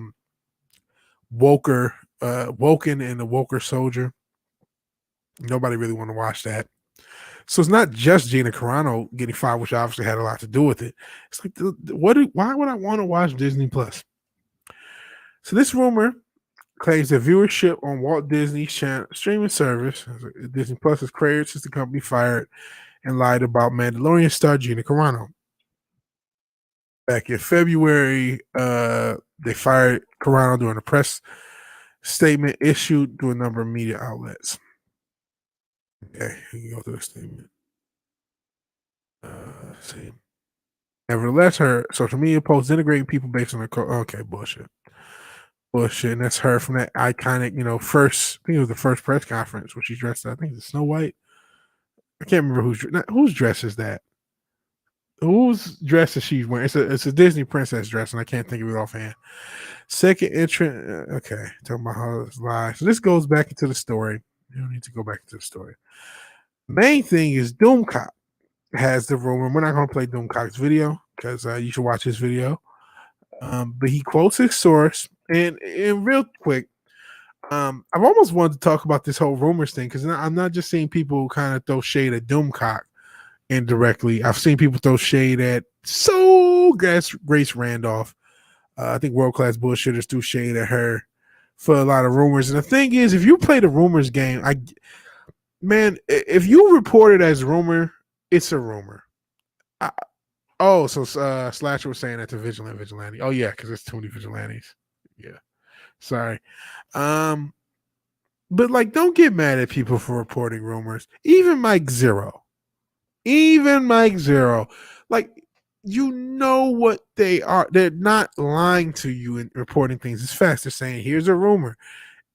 Woken and the Woker Soldier. Nobody really want to watch that. So it's not just Gina Carano getting fired, which obviously had a lot to do with it. It's like, why would I want to watch Disney Plus? So this rumor claims that viewership on Walt Disney's streaming service, Disney Plus, has cratered since the company fired and lied about Mandalorian star Gina Carano. Back in February, they fired Carano during a press statement issued to a number of media outlets. Okay, you can go through the statement. See. Nevertheless, her social media posts denigrating people based on their okay, bullshit. And that's her from that iconic, first. I think it was the first press conference where she dressed. I think it's Snow White. I can't remember whose dress is that. Whose dress is she wearing? It's a Disney princess dress, and I can't think of it offhand. Second entrant. Okay, talking about how it's live. So this goes back into the story. You don't need to go back into the story. Main thing is Doomcock has the rumor. We're not going to play Doomcock's video because you should watch his video. But he quotes his source, and real quick, I've almost wanted to talk about this whole rumors thing because I'm not just seeing people kind of throw shade at Doomcock indirectly. I've seen people throw shade at Grace Randolph. I think World Class Bullshitters threw shade at her for a lot of rumors. And the thing is, if you play the rumors game, if you report it as rumor, it's a rumor. Slasher was saying that to Vigilante. Oh yeah, because it's too many vigilantes. Yeah, sorry. But don't get mad at people for reporting rumors. Even Mike Zero. Like you know what they are. They're not lying to you and reporting things as fast. They're saying, here's a rumor.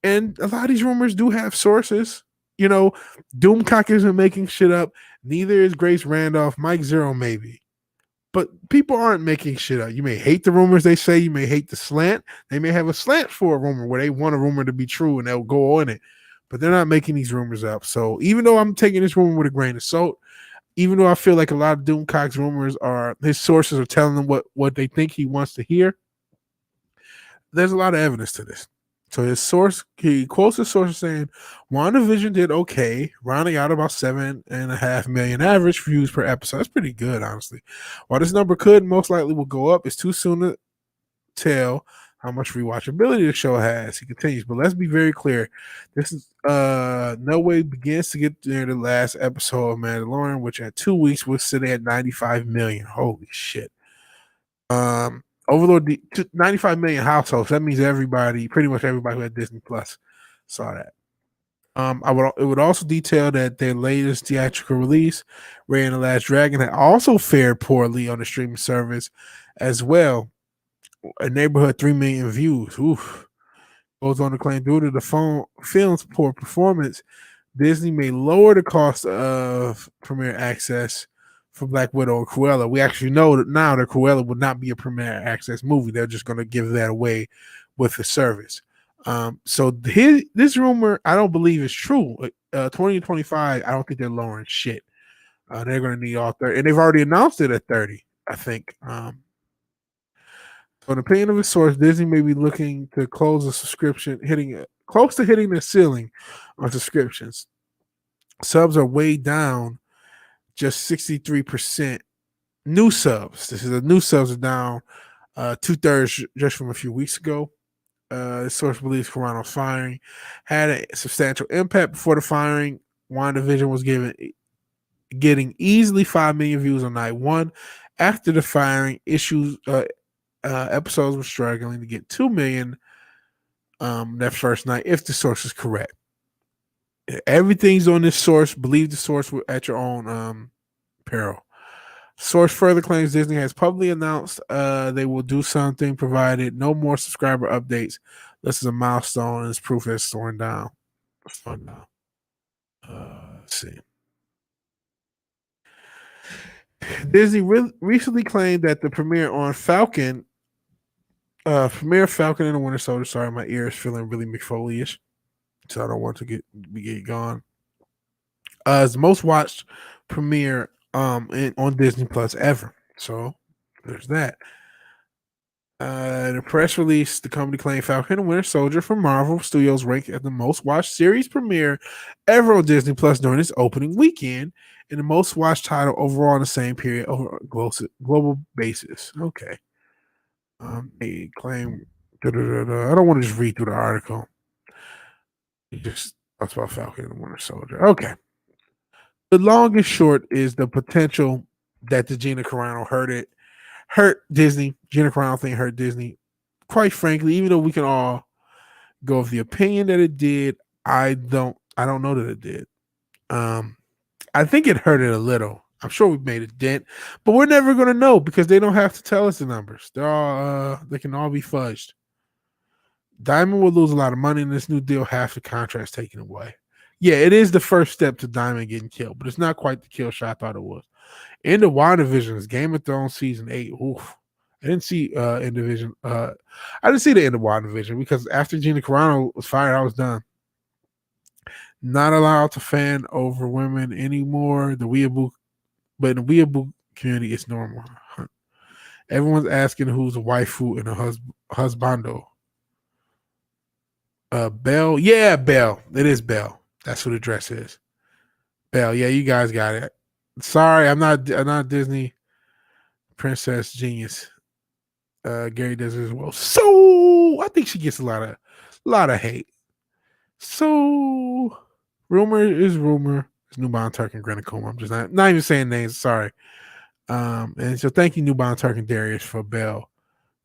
And a lot of these rumors do have sources. You know, Doomcock isn't making shit up. Neither is Grace Randolph. Mike Zero, maybe. But people aren't making shit up. You may hate the rumors they say. You may hate the slant. They may have a slant for a rumor where they want a rumor to be true and they'll go on it. But they're not making these rumors up. So even though I'm taking this rumor with a grain of salt, even though I feel like a lot of Doomcock's rumors are his sources are telling them what they think he wants to hear, there's a lot of evidence to this. So his source, he quotes his source saying, WandaVision did okay, rounding out about 7.5 million average views per episode. That's pretty good, honestly. While this number could most likely will go up, it's too soon to tell how much rewatchability the show has. He continues, but let's be very clear. This is no way begins to get near the last episode of Mandalorian, which at 2 weeks was sitting at 95 million. Holy shit. Overlord 95 million households. That means everybody, pretty much everybody who had Disney Plus saw that. It would also detail that their latest theatrical release, Raya and the Last Dragon, had also fared poorly on the streaming service as well. A neighborhood 3 million views. Oof. Goes on to claim due to the film's poor performance, Disney may lower the cost of premiere access for Black Widow and Cruella. We actually know that now that Cruella would not be a premiere access movie. They're just going to give that away with the service. So this rumor, I don't believe is true. 2025, I don't think they're lowering shit. They're going to need all 30, and they've already announced it at 30, I think. So in the opinion of a source, Disney may be looking to close a subscription, close to hitting the ceiling on subscriptions. Subs are way down, just 63%. New subs. This is the new subs are down 2/3 just from a few weeks ago. The source believes Carano's firing had a substantial impact. Before the firing, WandaVision was getting easily 5 million views on night one. After the firing, episodes were struggling to get 2 million that first night, if the source is correct. Everything's on this source. Believe the source at your own peril. Source further claims Disney has publicly announced they will do something provided no more subscriber updates. This is a milestone and it's proof that it's slowing down. Let's see. Disney recently claimed that the premiere on Falcon and the Winter Soldier. Sorry, my ear is feeling really McFoley-ish, so I don't want to get gone. It's the most watched premiere on Disney Plus ever. So there's that. The press release, the company claimed Falcon and Winter Soldier from Marvel Studios ranked as the most watched series premiere ever on Disney Plus during its opening weekend, and the most watched title overall in the same period over a global basis. Okay. They claim. I don't want to just read through the article. It just talks about Falcon and Winter Soldier. Okay. The long and short is the potential that the Gina Carano hurt Disney. Gina Carano thing hurt Disney. Quite frankly, even though we can all go with the opinion that it did, I don't know that it did. I think it hurt it a little. I'm sure we've made a dent, but we're never going to know because they don't have to tell us the numbers. They can all be fudged. Diamond will lose a lot of money in this new deal. Half the contract's taken away. Yeah, it is the first step to Diamond getting killed, but it's not quite the kill shot I thought it was. In the WandaVision's Game of Thrones season 8. Oof. I didn't see I didn't see the end of WandaVision because after Gina Carano was fired, I was done. Not allowed to fan over women anymore. But in the weeaboo community, it's normal. Everyone's asking who's a waifu and a husbando. Belle. Yeah, Belle. It is Belle. That's who the dress is. Belle. Yeah, you guys got it. Sorry, I'm not Disney princess genius. Gary does it as well. So I think she gets a lot of hate. So rumor is rumor. It's Newbound Turk and Grenacoma. I'm just not even saying names. Sorry. And so thank you, Newbound Turk and Darius, for Bell.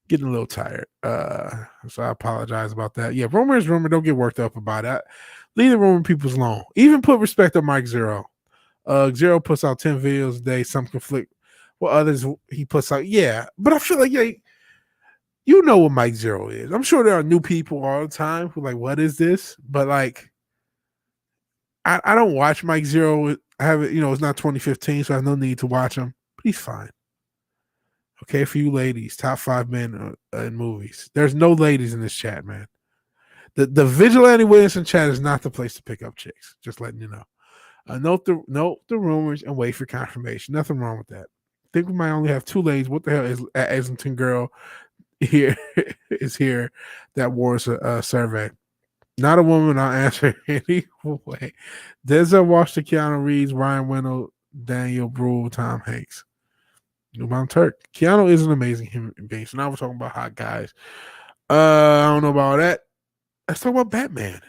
Getting a little tired. So I apologize about that. Yeah, rumor is rumor. Don't get worked up about it. Leave the rumor people's alone. Even put respect on Mike Zero. Zero puts out 10 videos a day. Some conflict what others he puts out. Yeah, but I feel like you know what Mike Zero is. I'm sure there are new people all the time who like, what is this? But like, I don't watch Mike Zero. I have it, it's not 2015, so I have no need to watch him. But he's fine. Okay, for you ladies, top 5 men in movies. There's no ladies in this chat, man. The Vigilante Williamson chat is not the place to pick up chicks. Just letting you know. Note the rumors and wait for confirmation. Nothing wrong with that. I think we might only have 2 ladies. What the hell is Islington girl here is here that warrants a survey? Not a woman. I'll answer anyway. Denzel Washington, Keanu Reeves, Ryan Reynolds, Daniel Bruhl, Tom Hanks. I'm Turk. Keanu is an amazing human being. So now we're talking about hot guys. I don't know about that. Let's talk about Batman.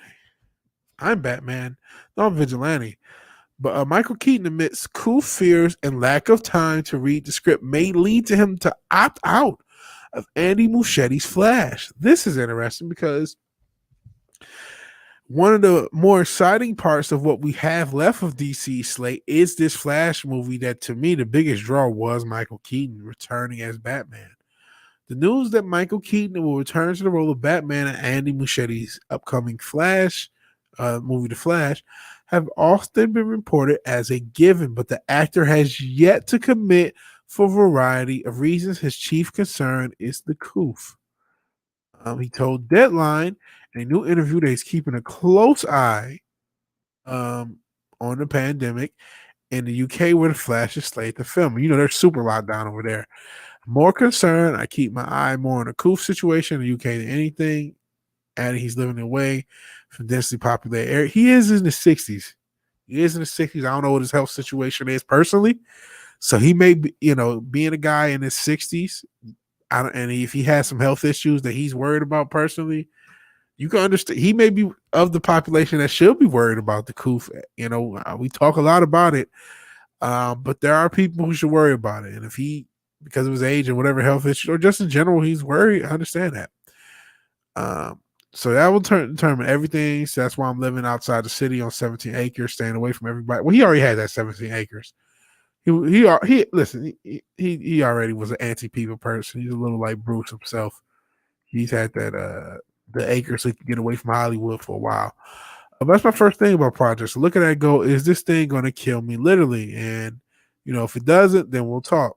I'm Batman. No, I'm Vigilante. But Michael Keaton admits cool fears and lack of time to read the script may lead to him to opt out of Andy Muschietti's Flash. This is interesting because one of the more exciting parts of what we have left of DC slate is this Flash movie that, to me, the biggest draw was Michael Keaton returning as Batman. The news that Michael Keaton will return to the role of Batman in Andy Muschietti's upcoming Flash movie, The Flash, have often been reported as a given, but the actor has yet to commit for a variety of reasons. His chief concern is the coof. He told Deadline in a new interview that he's keeping a close eye on the pandemic in the UK where the Flash is slated to film. They're super locked down over there. More concerned, I keep my eye more on the coof situation in the UK than anything. Adding he's living away from densely populated area. He is in the 60s. I don't know what his health situation is personally. So he may be, being a guy in his 60s, and if he has some health issues that he's worried about personally, you can understand he may be of the population that should be worried about the coof. We talk a lot about it, but there are people who should worry about it. And if he, because of his age and whatever health issues, or just in general, he's worried, I understand that. So that will determine everything. So that's why I'm living outside the city on 17 acres, staying away from everybody. Well, he already had that 17 acres. He already was an anti-people person. He's a little like Bruce himself. He's had that the acres so he could get away from Hollywood for a while. That's my first thing about projects. So look at that, go, is this thing going to kill me literally? And if it doesn't, then we'll talk.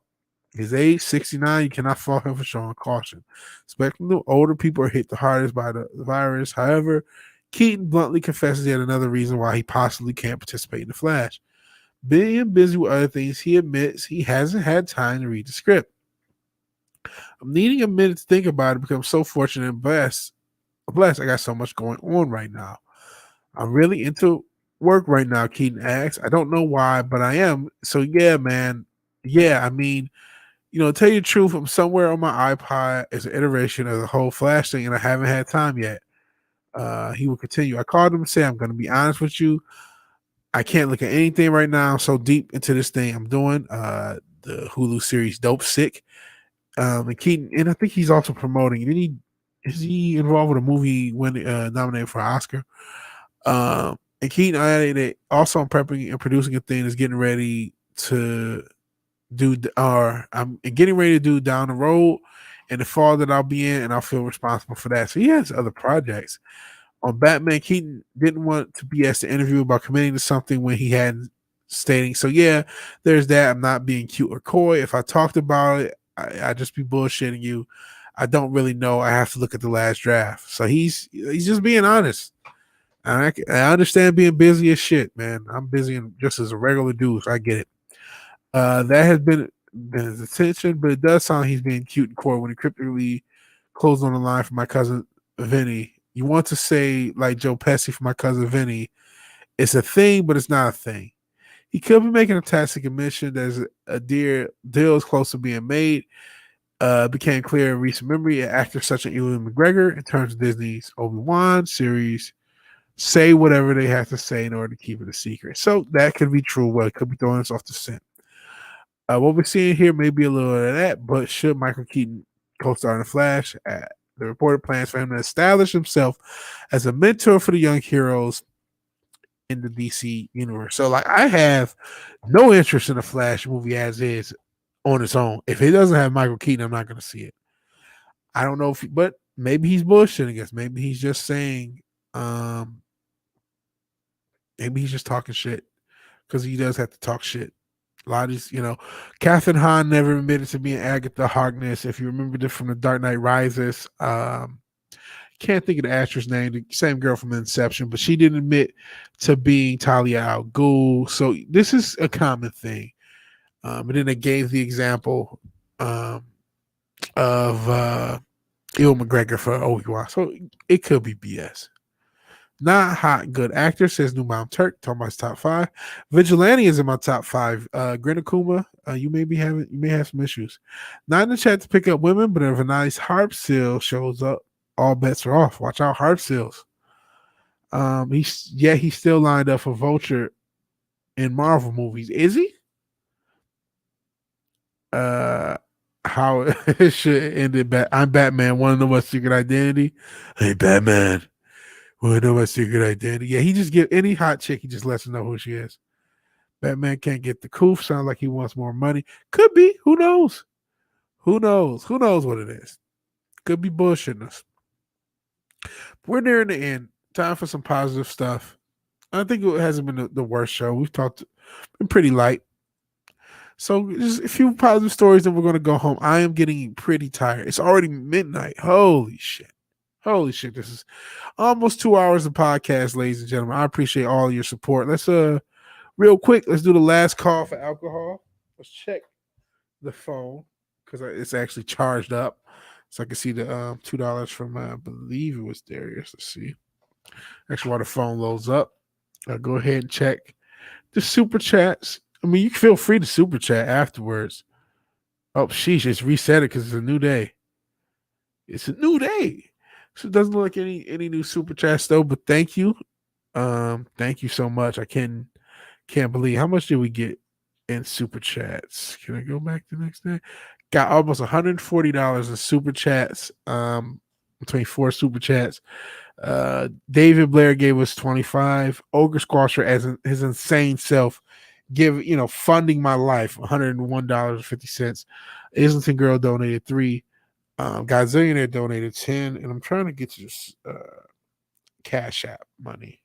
His age, 69, you cannot fault him for showing caution. Especially the older people are hit the hardest by the virus. However, Keaton bluntly confesses yet another reason why he possibly can't participate in The Flash. Being busy with other things, he admits he hasn't had time to read the script. I'm needing a minute to think about it because I'm so fortunate and blessed. I got so much going on right now. I'm really into work right now, Keaton asks. I don't know why, but I am. So yeah, man. Yeah, I mean, tell you the truth, I'm somewhere on my iPod as an iteration of the whole Flash thing, and I haven't had time yet. He will continue. I called him and said, I'm going to be honest with you. I can't look at anything right now. I'm so deep into this thing I'm doing. The Hulu series Dope Sick. And Keaton, and I think he's also promoting. Is he involved with a movie nominated for an Oscar? And Keaton added that also I'm prepping and producing a thing that's getting ready to do, or I'm getting ready to do down the road in the fall that I'll be in, and I'll feel responsible for that. So he has other projects. On Batman, Keaton didn't want to be asked to interview about committing to something when he hadn't stating. So yeah, there's that. I'm not being cute or coy. If I talked about it, I just be bullshitting you. I don't really know. I have to look at the last draft. So he's just being honest. And I understand being busy as shit, man. I'm busy just as a regular dude, so I get it. That has been his attention, but it does sound he's being cute and coy when he cryptically closed on the line for my cousin Vinny. You want to say like Joe Pesci for my cousin Vinny, it's a thing, but it's not a thing. He could be making a tacit admission that a deal is close to being made. Became clear in recent memory. Actors such as Ewan McGregor, in terms of Disney's Obi-Wan series, say whatever they have to say in order to keep it a secret. So that could be true. Well, it could be throwing us off the scent. What we're seeing here may be a little of that, but should Michael Keaton co-star in The Flash? The reported plans for him to establish himself as a mentor for the young heroes in the DC universe. So, like, I have no interest in the Flash movie as is. on its own. If it doesn't have Michael Keaton, I'm not going to see it. I don't know if, but maybe he's bullshitting us. Maybe he's just saying, maybe he's just talking shit because he does have to talk shit. A lot of these, Catherine Hahn never admitted to being Agatha Harkness. If you remember this from The Dark Knight Rises, can't think of the actress name, the same girl from Inception, but she didn't admit to being Talia al Ghul. So this is a common thing. And then they gave the example of Ewan McGregor for Obi-Wan. So it could be BS. Not hot, good actor, says New Mom Turk. Talking about his top 5. Vigilante is in my top 5. Grenakuma, you may have some issues. Not in the chat to pick up women, but if a nice harp seal shows up, all bets are off. Watch out, harp seals. He's still lined up for Vulture in Marvel movies. Is he? How it should end. I'm Batman. Want to know my secret identity? Hey, Batman. Want to know my secret identity? Yeah, he just get any hot chick. He just lets her know who she is. Batman can't get the coof. Sounds like he wants more money. Could be. Who knows? Who knows? Who knows what it is? Could be bullshitting us. We're nearing the end. Time for some positive stuff. I think it hasn't been the worst show. We've been pretty light. So just a few positive stories, then we're going to go home. I am getting pretty tired. It's already midnight. Holy shit. This is almost 2 hours of podcast, ladies and gentlemen. I appreciate all your support. Let's real quick, let's do the last call for alcohol. Let's check the phone because it's actually charged up. So I can see the $2 from I believe it was Darius. Let's see. Actually, while the phone loads up, I'll go ahead and check the super chats. I mean, you can feel free to super chat afterwards. Oh, sheesh, it's reset it because it's a new day. It's a new day. So it doesn't look like any new super chats though, but thank you. Thank you so much. I can't believe how much did we get in super chats. Can I go back the next day? Got almost $140 in super chats. Between 4 super chats. David Blair gave us 25. Ogre Squasher as his insane self funding my life, $101.50. Islington Girl donated 3. Godzilla donated 10, and I'm trying to get to this Cash App money.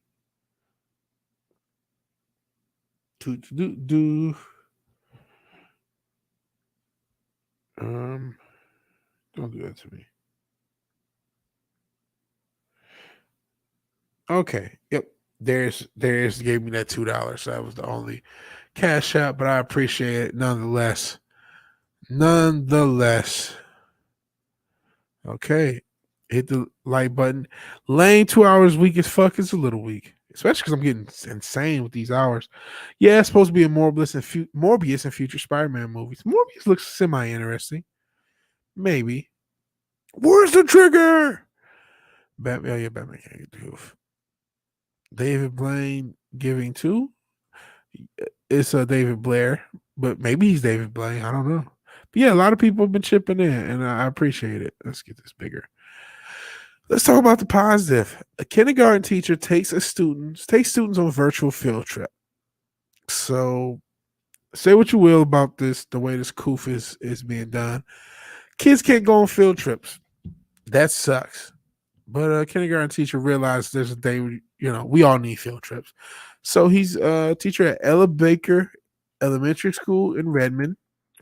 Don't do that to me. Okay, yep. There's gave me that $2. So that was the only Cash App, but I appreciate it nonetheless. Okay. Hit the like button. Lane 2 hours weak as fuck is a little weak. Especially because I'm getting insane with these hours. Yeah, it's supposed to be a Morbius and future Spider-Man movies. Morbius looks semi-interesting. Maybe. Where's the trigger? Batman can't get the hoof. David Blaine giving 2. It's David Blair, but maybe he's David Blaine. I don't know. But yeah, a lot of people have been chipping in, and I appreciate it. Let's get this bigger. Let's talk about the positive. A kindergarten teacher takes students on a virtual field trip. So say what you will about this, the way this coof is being done. Kids can't go on field trips. That sucks. But a kindergarten teacher realized there's a day, we all need field trips. So he's a teacher at Ella Baker Elementary School in Redmond.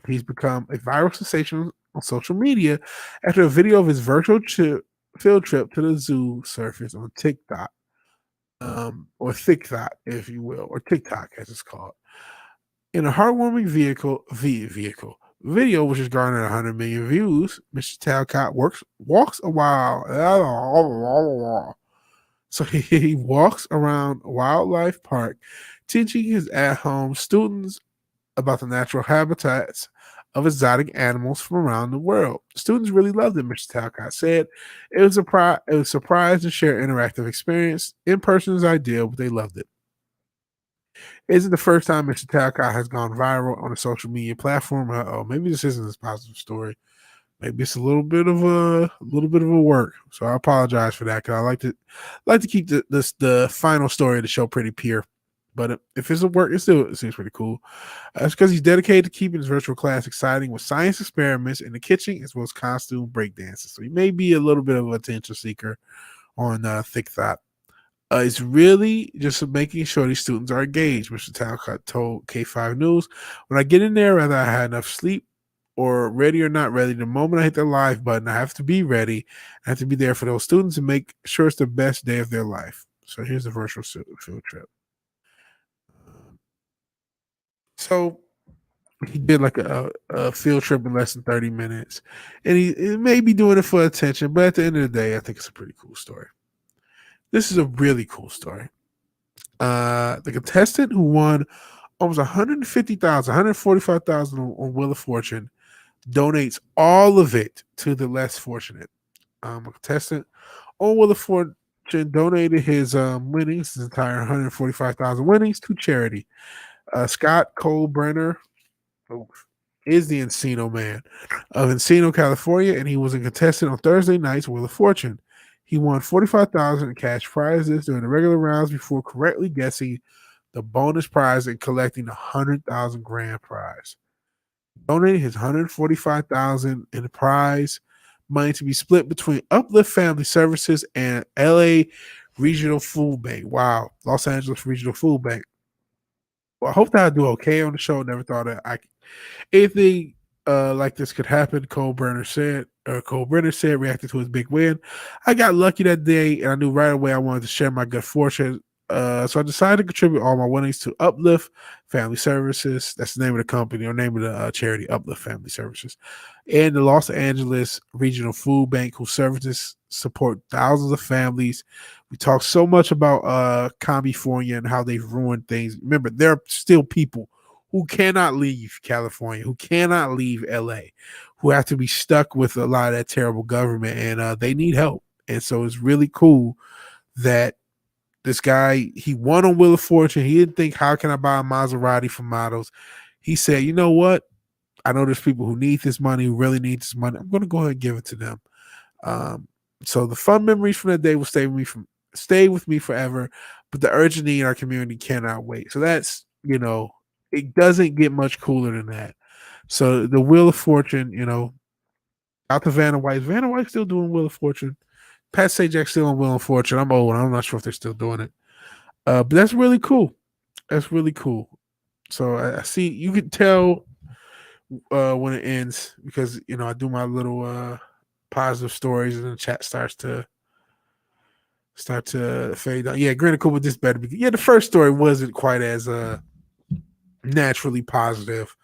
He's become a viral sensation on social media after a video of his virtual field trip to the zoo surfaced on TikTok, or TikTok, if you will, or TikTok as it's called. In a heartwarming video, which has garnered 100 million views, Mr. Talcott walks a while. So he walks around Wildlife Park, teaching his at-home students about the natural habitats of exotic animals from around the world. Students really loved it, Mr. Talcott said. It was a surprise and share interactive experience. In person is ideal, but they loved it. Isn't the first time Mr. Talcott has gone viral on a social media platform. Maybe this isn't a positive story. Maybe it's a little bit of a work. So I apologize for that because I like to keep the final story of the show pretty pure. But if it's a work, it seems pretty cool. It's because he's dedicated to keeping his virtual class exciting with science experiments in the kitchen as well as costume breakdances. So he may be a little bit of an attention seeker on Thick Thought. It's really just making sure these students are engaged, Mr. Talcott told K5 News. When I get in there, whether I had enough sleep or ready or not ready, the moment I hit the live button, I have to be ready. I have to be there for those students and make sure it's the best day of their life. So here's the virtual field trip. So he did like a field trip in less than 30 minutes. And he may be doing it for attention, but at the end of the day, I think it's a pretty cool story. This is a really cool story. The contestant who won almost 150,000, 145,000 on Wheel of Fortune donates all of it to the less fortunate. A contestant on Wheel of Fortune donated his winnings, his entire 145,000 winnings, to charity. Scott Colebrenner is the Encino man of Encino, California, and he was a contestant on Thursday night's Wheel of Fortune. He won 45,000 in cash prizes during the regular rounds before correctly guessing the bonus prize and collecting the 100,000 grand prize. Donated his 145,000 in the prize money to be split between Uplift Family Services and LA Regional Food Bank. Wow, Los Angeles Regional Food Bank. Well, I hope that I do okay on the show. Never thought that anything like this could happen. Cole Brenner said, reacted to his big win. I got lucky that day, and I knew right away I wanted to share my good fortune. So I decided to contribute all my winnings to Uplift Family Services. That's the name of the company, or name of the charity, Uplift Family Services, and the Los Angeles Regional Food Bank, whose services support thousands of families. We talk so much about California and how they've ruined things. Remember, there are still people who cannot leave California, who cannot leave LA, who have to be stuck with a lot of that terrible government, and they need help. And so it's really cool that this guy, he won on Wheel of Fortune. He didn't think, how can I buy a Maserati from models? He said, you know what? I know there's people who need this money, who really need this money. I'm going to go ahead and give it to them. So the fun memories from that day will stay with me forever, but the urgent need in our community cannot wait. So that's, it doesn't get much cooler than that. So the Wheel of Fortune, out to Vanna White. Is Vanna White still doing Wheel of Fortune? Pat Sajak still on Wheel of Fortune. I'm old. I'm not sure if they're still doing it. But that's really cool. That's really cool. So I see, you can tell when it ends, because, I do my little positive stories and the chat starts to fade out. Yeah, granted, cool, but this better be. Yeah, the first story wasn't quite as naturally positive.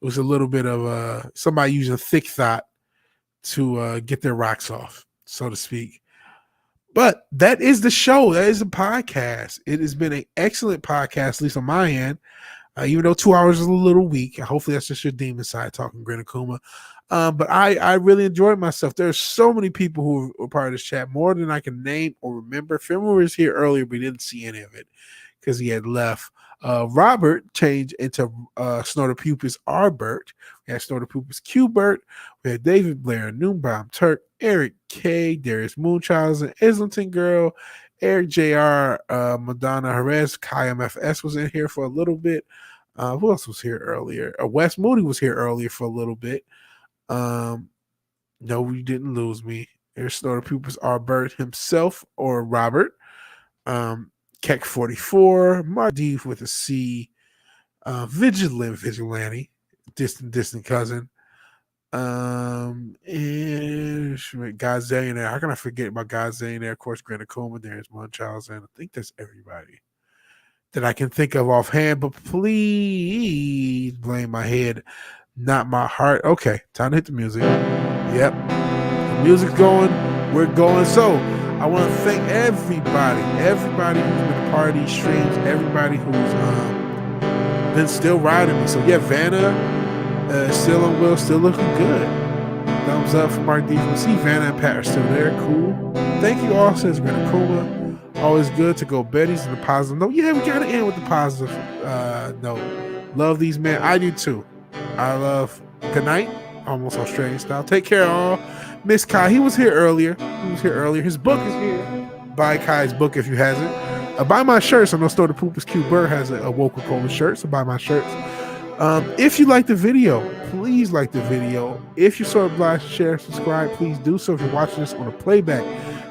It was a little bit of somebody using thick thought to get their rocks off, so to speak. But that is the show. That is the podcast. It has been an excellent podcast, at least on my end. Even though 2 hours is a little weak. Hopefully that's just your demon side talking, Grin Akuma. But I really enjoyed myself. There are so many people who were part of this chat, more than I can name or remember. Fimmer was here earlier, but we didn't see any of it because he had left. Robert changed into Snorter Pupus Arbert. We had Snorter Pupus Qbert. We had David Blair, Noonbomb Turk, Eric K, Darius Moonchild, Islington Girl, Eric Jr., Madonna Jerez, Kai MFS was in here for a little bit. Who else was here earlier? Wes Moody was here earlier for a little bit. No, you didn't lose me. There's Snorter Pupus Arbert himself, or Robert. Keck 44, Mardeef with a C, Vigilante, distant cousin. And Godzilla. How can I forget about Godzilla? Of course, Grant Akuma, there's Munchausen. I think that's everybody that I can think of offhand, but please blame my head, not my heart. Okay, time to hit the music. Yep, the music's going, we're going. So I want to thank everybody who's been a part of these streams, everybody who's been still riding me. So yeah, Vanna still on Will, still looking good. Thumbs up for Mark D. See, Vanna and Pat are still there. Cool. Thank you all, says Gren Akuma. Always good to go Betty's in the positive note. Yeah, we gotta end with the positive note. Love these men. I do too. I love. Good night. Almost Australian style. Take care, all. Miss Kai, he was here earlier. His book is here. Buy Kai's book if you hasn't. Buy my shirts. I know Store the Poop is Q Burr has a Woke Cola shirt, so buy my shirts. If you like the video, please like the video. If you're so obliged to share, subscribe, please do so. If you're watching this on a playback,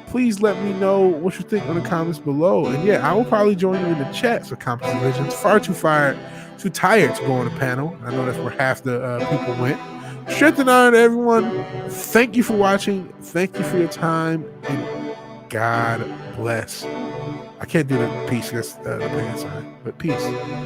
please let me know what you think in the comments below. And yeah, I will probably join you in the chat. So Comics Division's too tired to go on the panel. I know that's where half the people went. Strength and honor to everyone. Thank you for watching. Thank you for your time. And God bless. I can't do the peace, that's the hand sign, but peace.